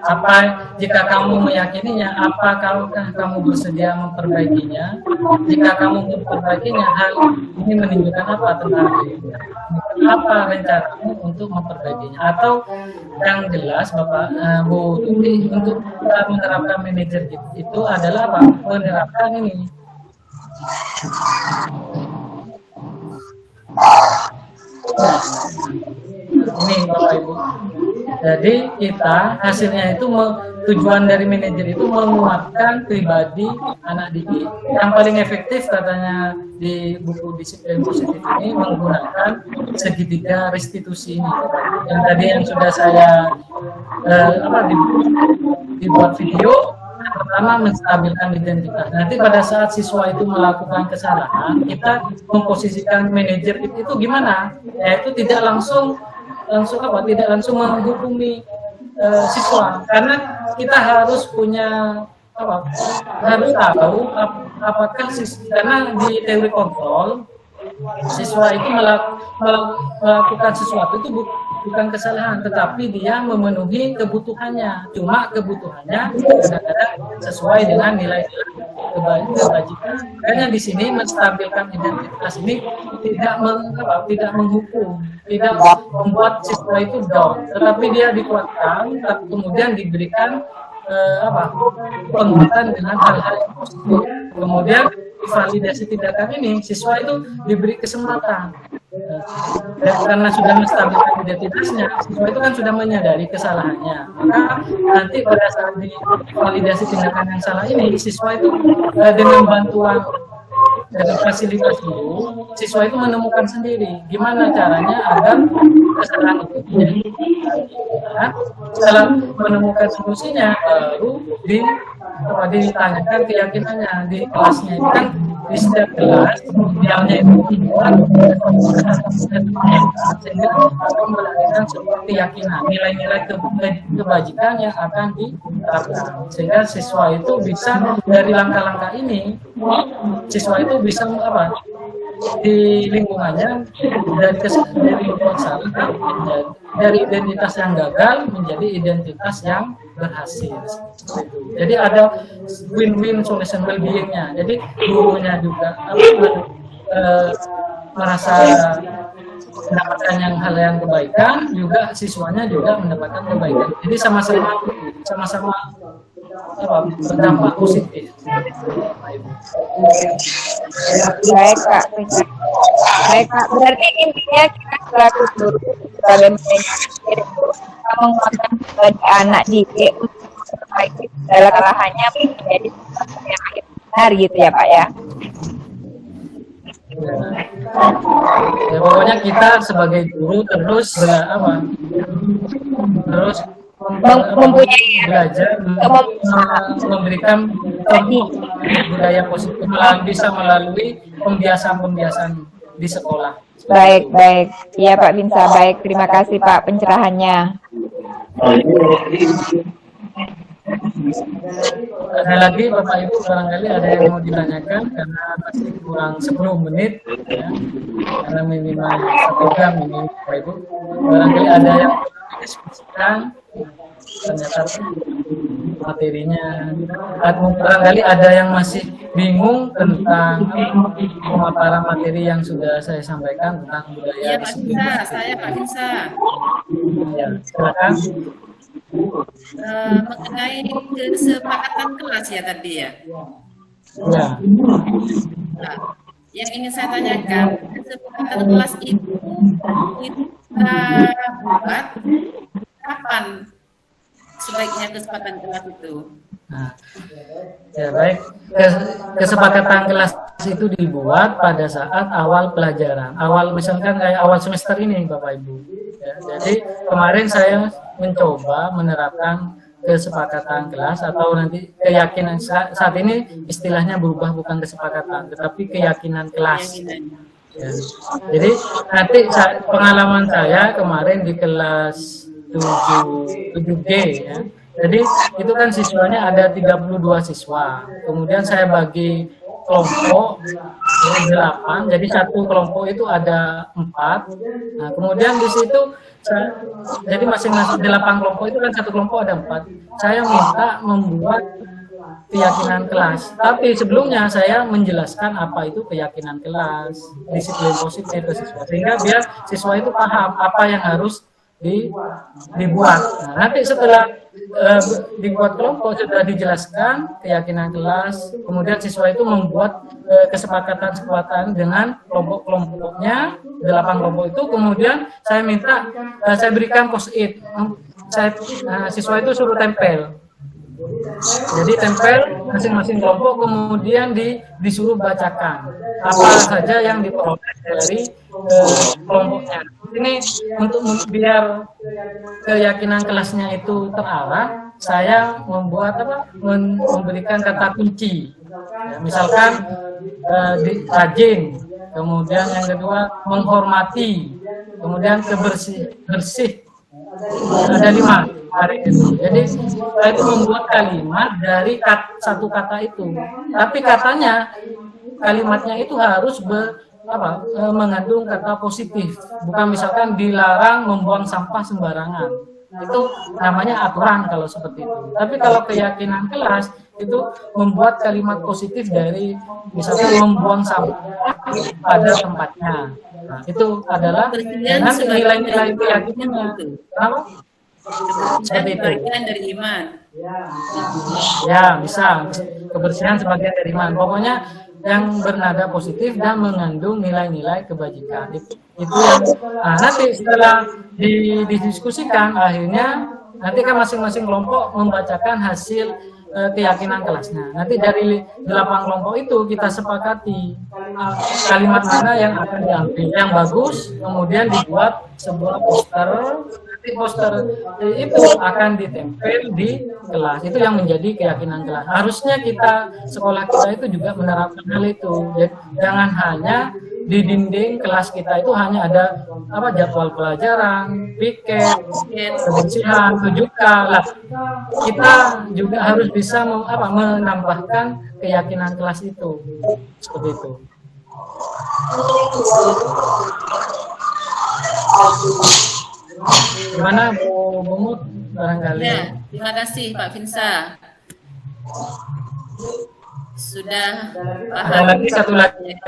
Apa jika kamu meyakininya, apakah kamu bersedia memperbaikinya? Jika kamu memperbaikinya, hal ini menunjukkan apa tentang dirimu? Apa rencanamu untuk memperbaikinya? Atau yang jelas Bapak Bu Tuti, untuk menerapkan manajer itu adalah apa? Menerapkan ini. Ini Bapak Ibu. Jadi kita hasilnya itu tujuan dari manajer itu menguatkan pribadi anak didik. Yang paling efektif katanya di buku Disiplin Positif ini menggunakan segitiga restitusi ini. Yang tadi yang sudah saya dibuat video. Pertama, menstabilkan identitas. Nanti pada saat siswa itu melakukan kesalahan, kita memposisikan manajer itu gimana? Yaitu tidak langsung menghukumi siswa, karena kita harus punya harus tahu apakah karena di teori kontrol siswa itu melakukan sesuatu itu bukan kesalahan, tetapi dia memenuhi kebutuhannya. Cuma kebutuhannya kadang-kadang sesuai dengan nilai-nilai kebajikan. Makanya di sini menstabilkan identitas ini tidak menghukum, tidak membuat siswa itu down, tetapi dia dikuatkan, kemudian diberikan penguatan dengan hal-hal yang positif. Kemudian validasi tindakan ini siswa itu diberi kesempatan. Dan karena sudah menstabilkan identitasnya, siswa itu kan sudah menyadari kesalahannya. Maka nanti pada saat di validasi tindakan yang salah ini, siswa itu dengan bantuan dari fasilitas guru, siswa itu menemukan sendiri gimana caranya agar kesalahan itu tidak. Setelah menemukan solusinya, baru ditanyakan keyakinannya di kelasnya. Itu kan di setiap kelas idealnya itu sehingga akan melahirkan sebuah keyakinan, nilai-nilai kebajikan yang akan diterapkan, sehingga siswa itu bisa dari langkah-langkah ini, siswa itu bisa di lingkungannya dari lingkungan salah, dari identitas yang gagal menjadi identitas yang berhasil. Jadi ada win-win solution well-being-nya. Jadi gurunya juga merasa mendapatkan hal yang kebaikan, juga siswanya juga mendapatkan kebaikan. Jadi sama-sama berdampak positif. Baik Kak. Berarti intinya kita selaku guru sebagai manajer menguatkan bagi anak didik memperbaiki segala kesalahannya menjadi sesuatu yang benar gitu ya Pak ya. Ya pokoknya kita sebagai guru terus Mempunyai belajar memberikan budaya positif melalui pembiasaan di sekolah. Baik, iya Pak Binsa, baik, terima kasih Pak pencerahannya. Ada lagi Bapak Ibu barangkali ada yang mau ditanyakan karena masih kurang 10 menit ya. Karena minimal 1 jam ini Bapak Ibu. Barangkali ada yang mau didiskusikan ternyata materinya, atau barangkali ada yang masih bingung tentang pemaparan materi yang sudah saya sampaikan tentang budaya. Iya Pak Binsa, saya Pak Binsa. Ya, silakan. Mengenai kesepakatan kelas ya tadi ya. Ya. Nah, yang ingin saya tanyakan, kesepakatan kelas itu kita buat kapan sebaiknya kesepakatan kelas itu? Nah, ya baik, kesepakatan kelas itu dibuat pada saat awal pelajaran, misalkan kayak awal semester ini Bapak Ibu. Ya, jadi kemarin saya mencoba menerapkan kesepakatan kelas atau nanti keyakinan, saat ini istilahnya berubah, bukan kesepakatan tetapi keyakinan kelas. Ya. Jadi nanti pengalaman saya kemarin di kelas 7D ya. Jadi itu kan siswanya ada 32 siswa. Kemudian saya bagi kelompok 8. Jadi satu kelompok itu ada 4. Nah, kemudian di situ jadi masing-masing 8 kelompok itu kan satu kelompok ada 4. Saya minta membuat keyakinan kelas. Tapi sebelumnya saya menjelaskan apa itu keyakinan kelas, disiplin positif ke siswa, sehingga biar siswa itu paham apa yang harus dibuat. Nah, nanti setelah dibuat kelompok sudah dijelaskan keyakinan kelas, kemudian siswa itu membuat kesepakatan dengan kelompok-kelompoknya, 8 kelompok itu, kemudian saya minta saya berikan post-it, siswa itu suruh tempel. Jadi tempel masing-masing kelompok, kemudian disuruh bacakan apa saja yang diperoleh dari kelompoknya. Ini untuk biar keyakinan kelasnya itu terarah, saya memberikan kata kunci. Ya, misalkan rajin, kemudian yang kedua menghormati, kemudian bersih. Ada 5 hari itu. Jadi saya itu membuat kalimat dari satu kata itu. Tapi kalimatnya itu harus mengandung kata positif. Bukan misalkan dilarang membuang sampah sembarangan. Itu namanya aturan kalau seperti itu. Tapi kalau keyakinan kelas itu membuat kalimat positif dari misalkan membuang sampah pada tempatnya. Nah, itu adalah nanti nilai-nilai keyakinannya. Kenapa? Seperti itu. Bagian dari iman. Ya, bisa. Kebersihan sebagian dari iman. Pokoknya yang bernada positif dan mengandung nilai-nilai kebajikan. Itu yang nanti setelah didiskusikan, akhirnya nanti kan masing-masing kelompok membacakan hasil keyakinan kelasnya. Nanti dari 8 kelompok itu kita sepakati kalimat mana yang akan diambil yang bagus, kemudian dibuat sebuah poster. Nanti poster itu akan ditempel di kelas. Itu yang menjadi keyakinan kelas. Harusnya sekolah kita itu juga menerapkan hal itu. Jadi, jangan hanya di dinding kelas kita itu hanya ada jadwal pelajaran, piket, kebersihan, rujukan. Lah, kita juga harus bisa menambahkan keyakinan kelas itu. Seperti itu. Gimana Bu Mumut barangkali? Ya, terima kasih Pak Binsa. Sudah paham. Ada lagi satu lagi.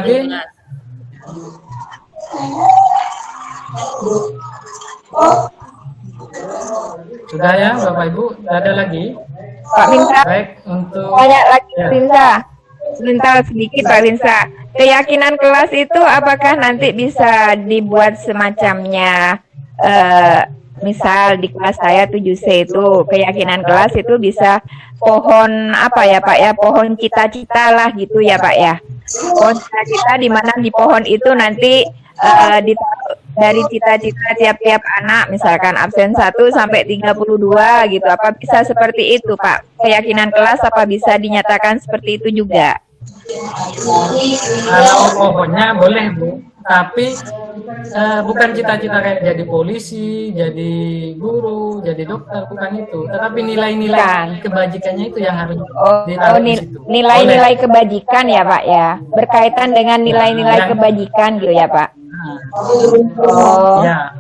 Sudah ya Bapak Ibu, ada lagi? Pak Binsa. Baik, untuk banyak lagi Pak Binsa. Sebentar sedikit Pak Binsa. Keyakinan kelas itu apakah nanti bisa dibuat semacamnya misal di kelas saya 7C itu keyakinan kelas itu bisa pohon apa ya Pak ya, pohon cita-cita lah gitu ya Pak ya. Pohon cita-cita di mana di pohon itu nanti dari cita-cita tiap-tiap anak misalkan absen 1 sampai 32 gitu. Apa bisa seperti itu Pak? Keyakinan kelas apa bisa dinyatakan seperti itu juga? Kalau pohonnya boleh Bu, tapi bukan cita-cita kayak jadi polisi, jadi guru, jadi dokter, bukan itu. Tetapi nilai-nilai kebajikannya itu yang harus ditaruh di situ. Nilai-nilai kebajikan ya Pak ya, berkaitan dengan nilai-nilai kebajikan gitu ya Pak. Ya,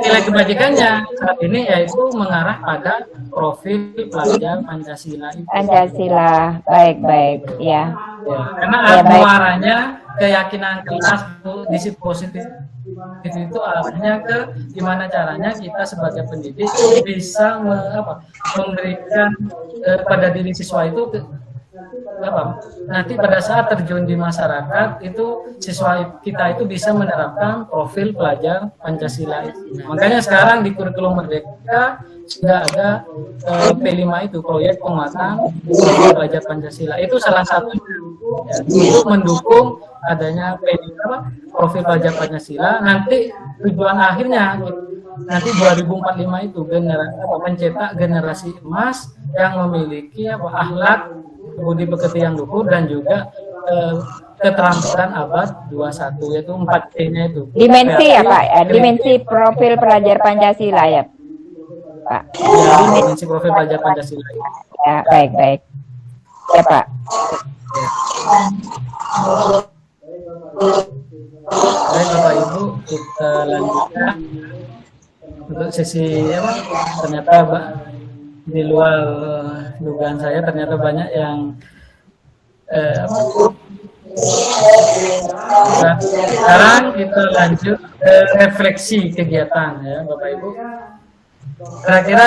nilai kebajikannya saat ini yaitu mengarah pada profil pelajar Pancasila. Pancasila, baik ya. Karena muaranya keyakinan kelas disiplin positif itu arahnya ke gimana caranya kita sebagai pendidik bisa memberikan pada diri siswa itu nanti pada saat terjun di masyarakat itu siswa kita itu bisa menerapkan profil pelajar Pancasila itu. Makanya sekarang di kurikulum Merdeka sudah ada P5 itu, proyek penguatan pelajar Pancasila. Itu salah satu untuk mendukung adanya profil pelajar Pancasila. Nanti tujuan akhirnya nanti 2045 itu mencetak generasi emas yang memiliki akhlak budi pekerti yang luhur dan juga keterampilan abad 21 yaitu 4T-nya itu. Dimensi ya Pak, ya, dimensi profil pelajar Pancasila ya Pak. Ya, dimensi profil pelajar Pancasila. Ya, baik. Ya Pak. Baik Bapak Ibu, kita lanjutkan untuk sesi ternyata di luar dugaan saya ternyata banyak yang sekarang kita lanjut ke refleksi kegiatan ya Bapak Ibu. Kira-kira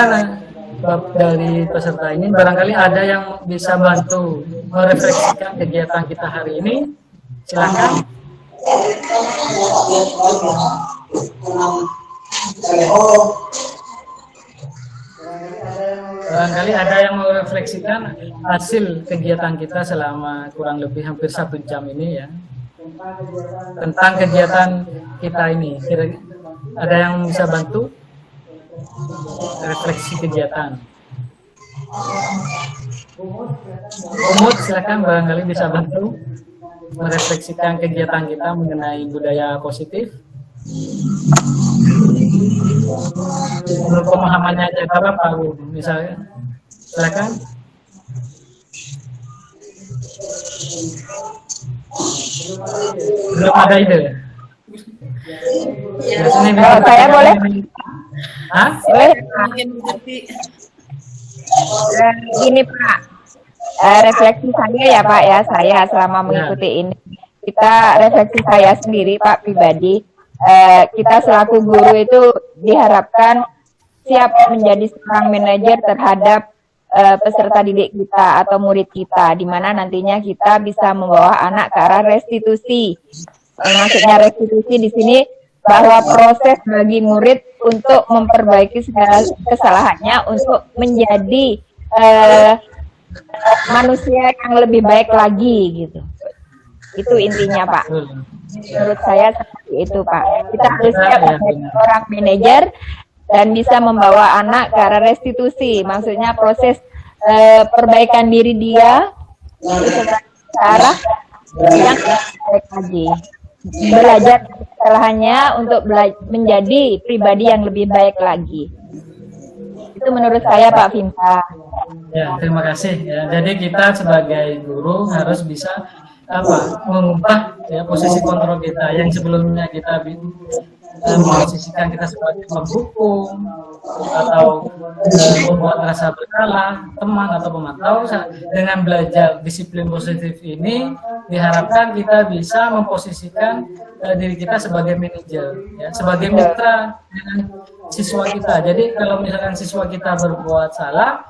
dari peserta ini barangkali ada yang bisa bantu merefleksikan kegiatan kita hari ini. Silakan. Barangkali ada yang merefleksikan hasil kegiatan kita selama kurang lebih hampir 1 jam ini ya, tentang kegiatan kita ini. Kira-kira ada yang bisa bantu refleksi kegiatan? Umut silakan, barangkali bisa bantu merefleksikan kegiatan kita mengenai budaya positif. Menurut pemahamannya aja Pak misalnya, silakan. Belum ada ide. Saya boleh? Hah? Boleh? Ini Pak, refleksi saya ya Pak ya, saya selama mengikuti ini, kita refleksi saya sendiri Pak pribadi. Kita selaku guru itu diharapkan siap menjadi seorang manajer terhadap peserta didik kita atau murid kita, di mana nantinya kita bisa membawa anak ke arah restitusi. Maksudnya restitusi di sini bahwa proses bagi murid untuk memperbaiki segala kesalahannya untuk menjadi manusia yang lebih baik lagi gitu. Itu intinya Pak. Menurut saya seperti itu Pak. Kita harus siap menjadi seorang manajer dan bisa membawa anak ke arah restitusi. Maksudnya proses perbaikan diri dia ke arah yang baik lagi. Belajar kesalahannya untuk menjadi pribadi yang lebih baik lagi. Itu menurut saya Pak Vinta. Ya, terima kasih. Ya, jadi kita sebagai guru harus bisa mengubah ya posisi kontrol kita yang sebelumnya kita memposisikan kita sebagai penghukum atau membuat rasa bersalah teman atau pemantau. Dengan belajar disiplin positif ini diharapkan kita bisa memposisikan diri kita sebagai manajer ya, sebagai mitra dengan siswa kita. Jadi kalau misalkan siswa kita berbuat salah,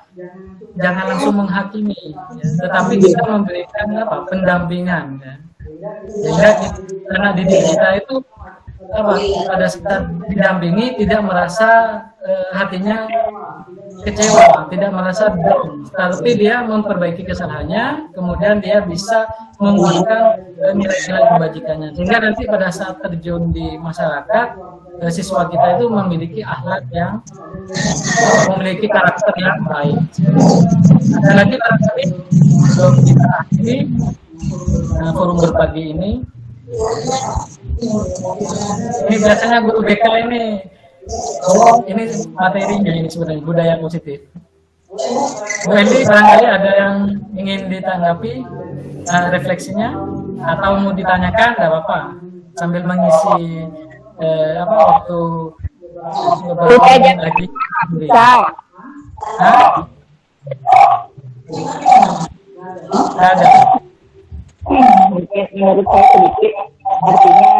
jangan langsung menghakimi ya, tetapi kita memberikan pendampingan ya. Sehingga anak didik kita itu pada saat didampingi tidak merasa hatinya kecewa, tidak merasa down, tapi dia memperbaiki kesalahannya, kemudian dia bisa menguatkan nilai-nilai kebajikannya, sehingga nanti pada saat terjun di masyarakat, siswa kita itu memiliki akhlak yang memiliki karakter yang baik. Ada lagi barangkali sebelum kita akhiri forum berbagi ini biasanya guru BK ini materinya ini sebenarnya budaya positif. Bu Endi, barangkali ada yang ingin ditanggapi refleksinya atau mau ditanyakan, nggak apa-apa, sambil mengisi waktu beberapa menit lagi. Ada. Mungkin menurut saya sedikit, artinya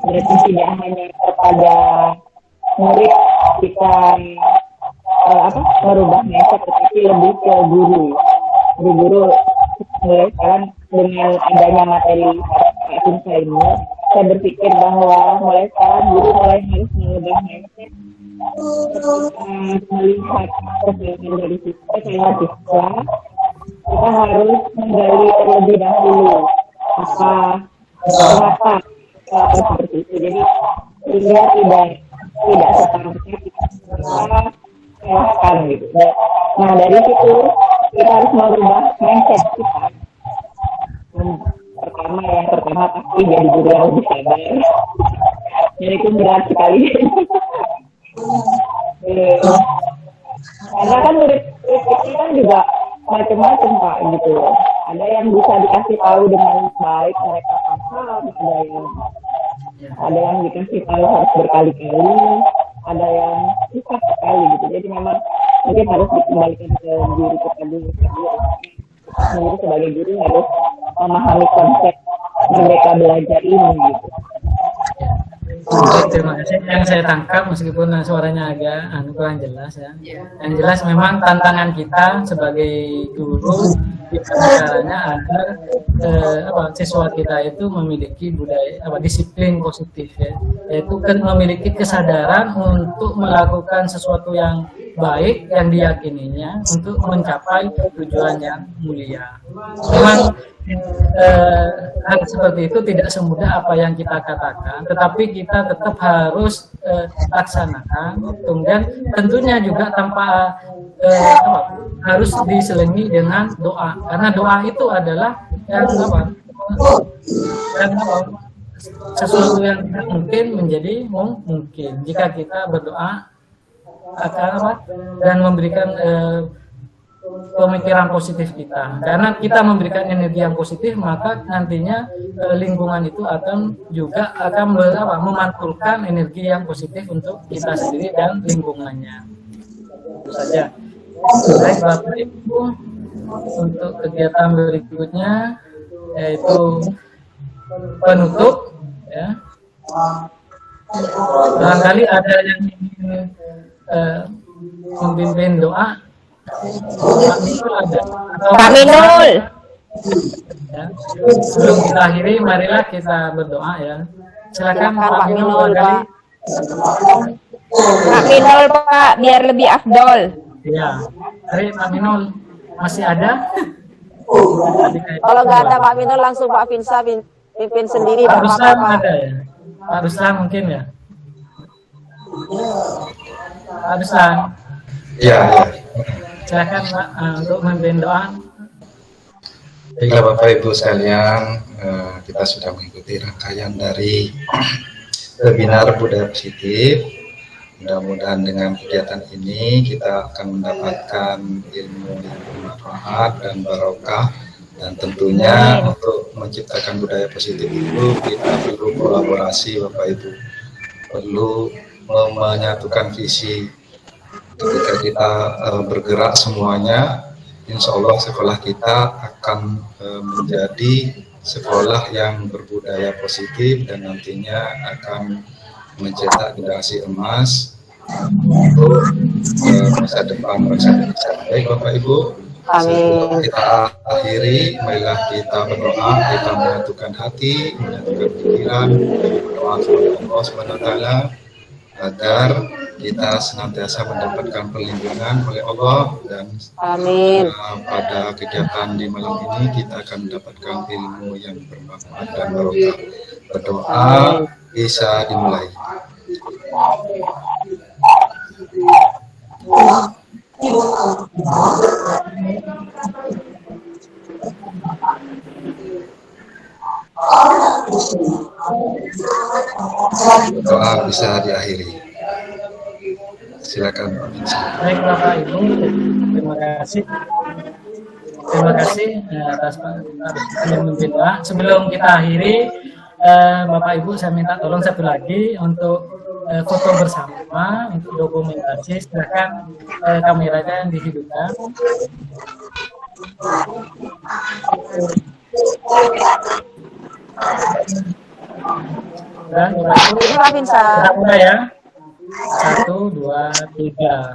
berarti tidak hanya kepada murid kita merubah mindset, tetapi lebih ke guru mulai sekarang dengan adanya materi Pinsa ini, saya berpikir bahwa mulai sekarang guru mulai harus mengubah mindset, melihat perjalanan dari siswa, siswa kita harus menggali terlebih dahulu kenapa seperti itu. Jadi sehingga tidak serta-merta kita salahkan gitu. Nah dari situ kita harus merubah mindset kita. Yang pertama pasti jadi guru yang lebih sabar. Jadi itu berat sekali. Karena kan murid kita kan juga macam-macam Pak gitu. Ada yang bisa dikasih tahu dengan baik, mereka paham, ada yang dikasih tahu harus berkali-kali, ada yang susah sekali gitu. Jadi memang mungkin harus dikembalikan ke diri kita dulu. Jadi sebagai guru harus memahami konsep merdeka belajar ini gitu. Terima kasih. Yang saya tangkap meskipun suaranya agak kurang jelas ya. Yang jelas memang tantangan kita sebagai guru caranya agar siswa kita itu memiliki budaya disiplin positif ya, yaitu kan memiliki kesadaran untuk melakukan sesuatu yang baik yang diyakininya untuk mencapai tujuan yang mulia. Memang hal seperti itu tidak semudah apa yang kita katakan, tetapi kita tetap harus laksanakan. Kemudian tentunya juga tanpa harus diselingi dengan doa, karena doa itu adalah yang sesuatu yang tidak mungkin menjadi mungkin jika kita berdoa akan dan memberikan pemikiran positif kita. Karena kita memberikan energi yang positif, maka nantinya lingkungan itu akan memantulkan energi yang positif untuk kita sendiri dan lingkungannya. Itu saja. Baik Bapak Ibu, untuk kegiatan berikutnya yaitu penutup ya. Barangkali ada yang ingin memimpin doa. Pak Minul ada. Pak Minul. Ya. Sebelum kita akhiri, marilah kita berdoa ya. Silakan Pak Minul barangkali. Pak Minul Pak, biar lebih afdol. Ya, hari Pak Minul masih ada? Kalau nggak ada Pak Minul, langsung Pak Pinsa pimpin sendiri. Pak Ruslan ada ya? Pak Ruslan mungkin ya? Pak Ruslan. Ya. Silakan Pak untuk memimpin doa. Baiklah Bapak Ibu sekalian, kita sudah mengikuti rangkaian dari webinar budaya positif. Mudah-mudahan dengan kegiatan ini kita akan mendapatkan ilmu yang bermanfaat dan barokah, dan tentunya untuk menciptakan budaya positif itu kita perlu kolaborasi Bapak Ibu, perlu menyatukan visi. Ketika kita bergerak semuanya, insya Allah sekolah kita akan menjadi sekolah yang berbudaya positif dan nantinya akan mencetak generasi emas untuk masa depan bangsa Indonesia. Baik Bapak Ibu, Amin. Kita akhiri, marilah kita berdoa, kita menyatukan hati, menyatukan pikiran, doa kepada Allah SWT agar kita senantiasa mendapatkan perlindungan oleh Allah dan Amin. pada kegiatan di malam ini kita akan mendapatkan ilmu yang bermanfaat dan barokah. Berdoa bisa dimulai. Doa bisa diakhiri. Silakan Pak Vincent. Baik Bapak Ibu, terima kasih. Terima kasih atas memimpin doa. Sebelum kita akhiri, Bapak Ibu saya minta tolong satu lagi untuk foto bersama untuk dokumentasi. Silakan kameranya yang dihidupkan. Dan Bapak Ibu, Ini Pak Vincent. kita mulai ya. 1, 2, 3.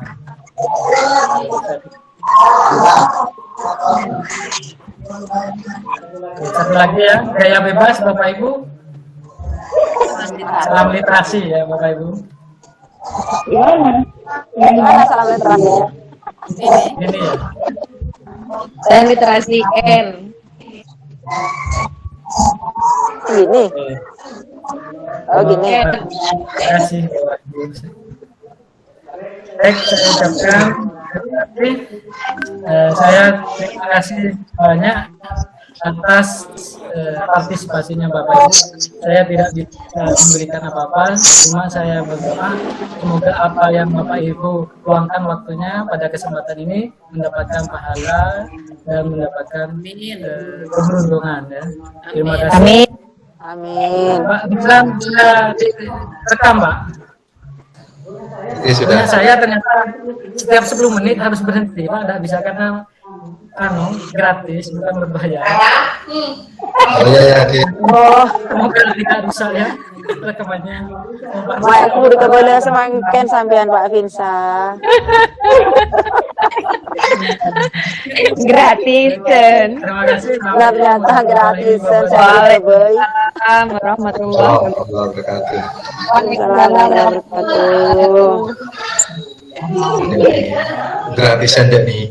Satu lagi ya, gaya bebas Bapak Ibu. Salam literasi ya Bapak Ibu. Gimana salam literasinya? Ini ya. Saya literasi N. Gini. Oke. Oh gini. Terima kasih Bapak Ibu. Baik, saya ucapkan terima kasih. Saya terima kasih banyak atas partisipasinya Bapak Ibu. Saya tidak bisa memberikan apa-apa, cuma saya berdoa semoga apa yang Bapak Ibu luangkan waktunya pada kesempatan ini mendapatkan pahala dan mendapatkan keberuntungan ya. Terima kasih. Amin. Amin. Pak bisa direkam Pak. Ini sudah. Saya ternyata setiap 10 menit harus berhenti Pak, tidak bisa karena gratis bukan berbayar. Oh ya, ya. Oh, Semoga tidak rusak ya rekamannya. Mak aku udah boleh semangken sampean Pak Vincent. Gratisan. Terima kasih. Ternyata gratisan saya boy. Assalamualaikum warahmatullahi Allah berkati. Assalamualaikum warahmatullahi wabarakatuh. Gratisan dan nih.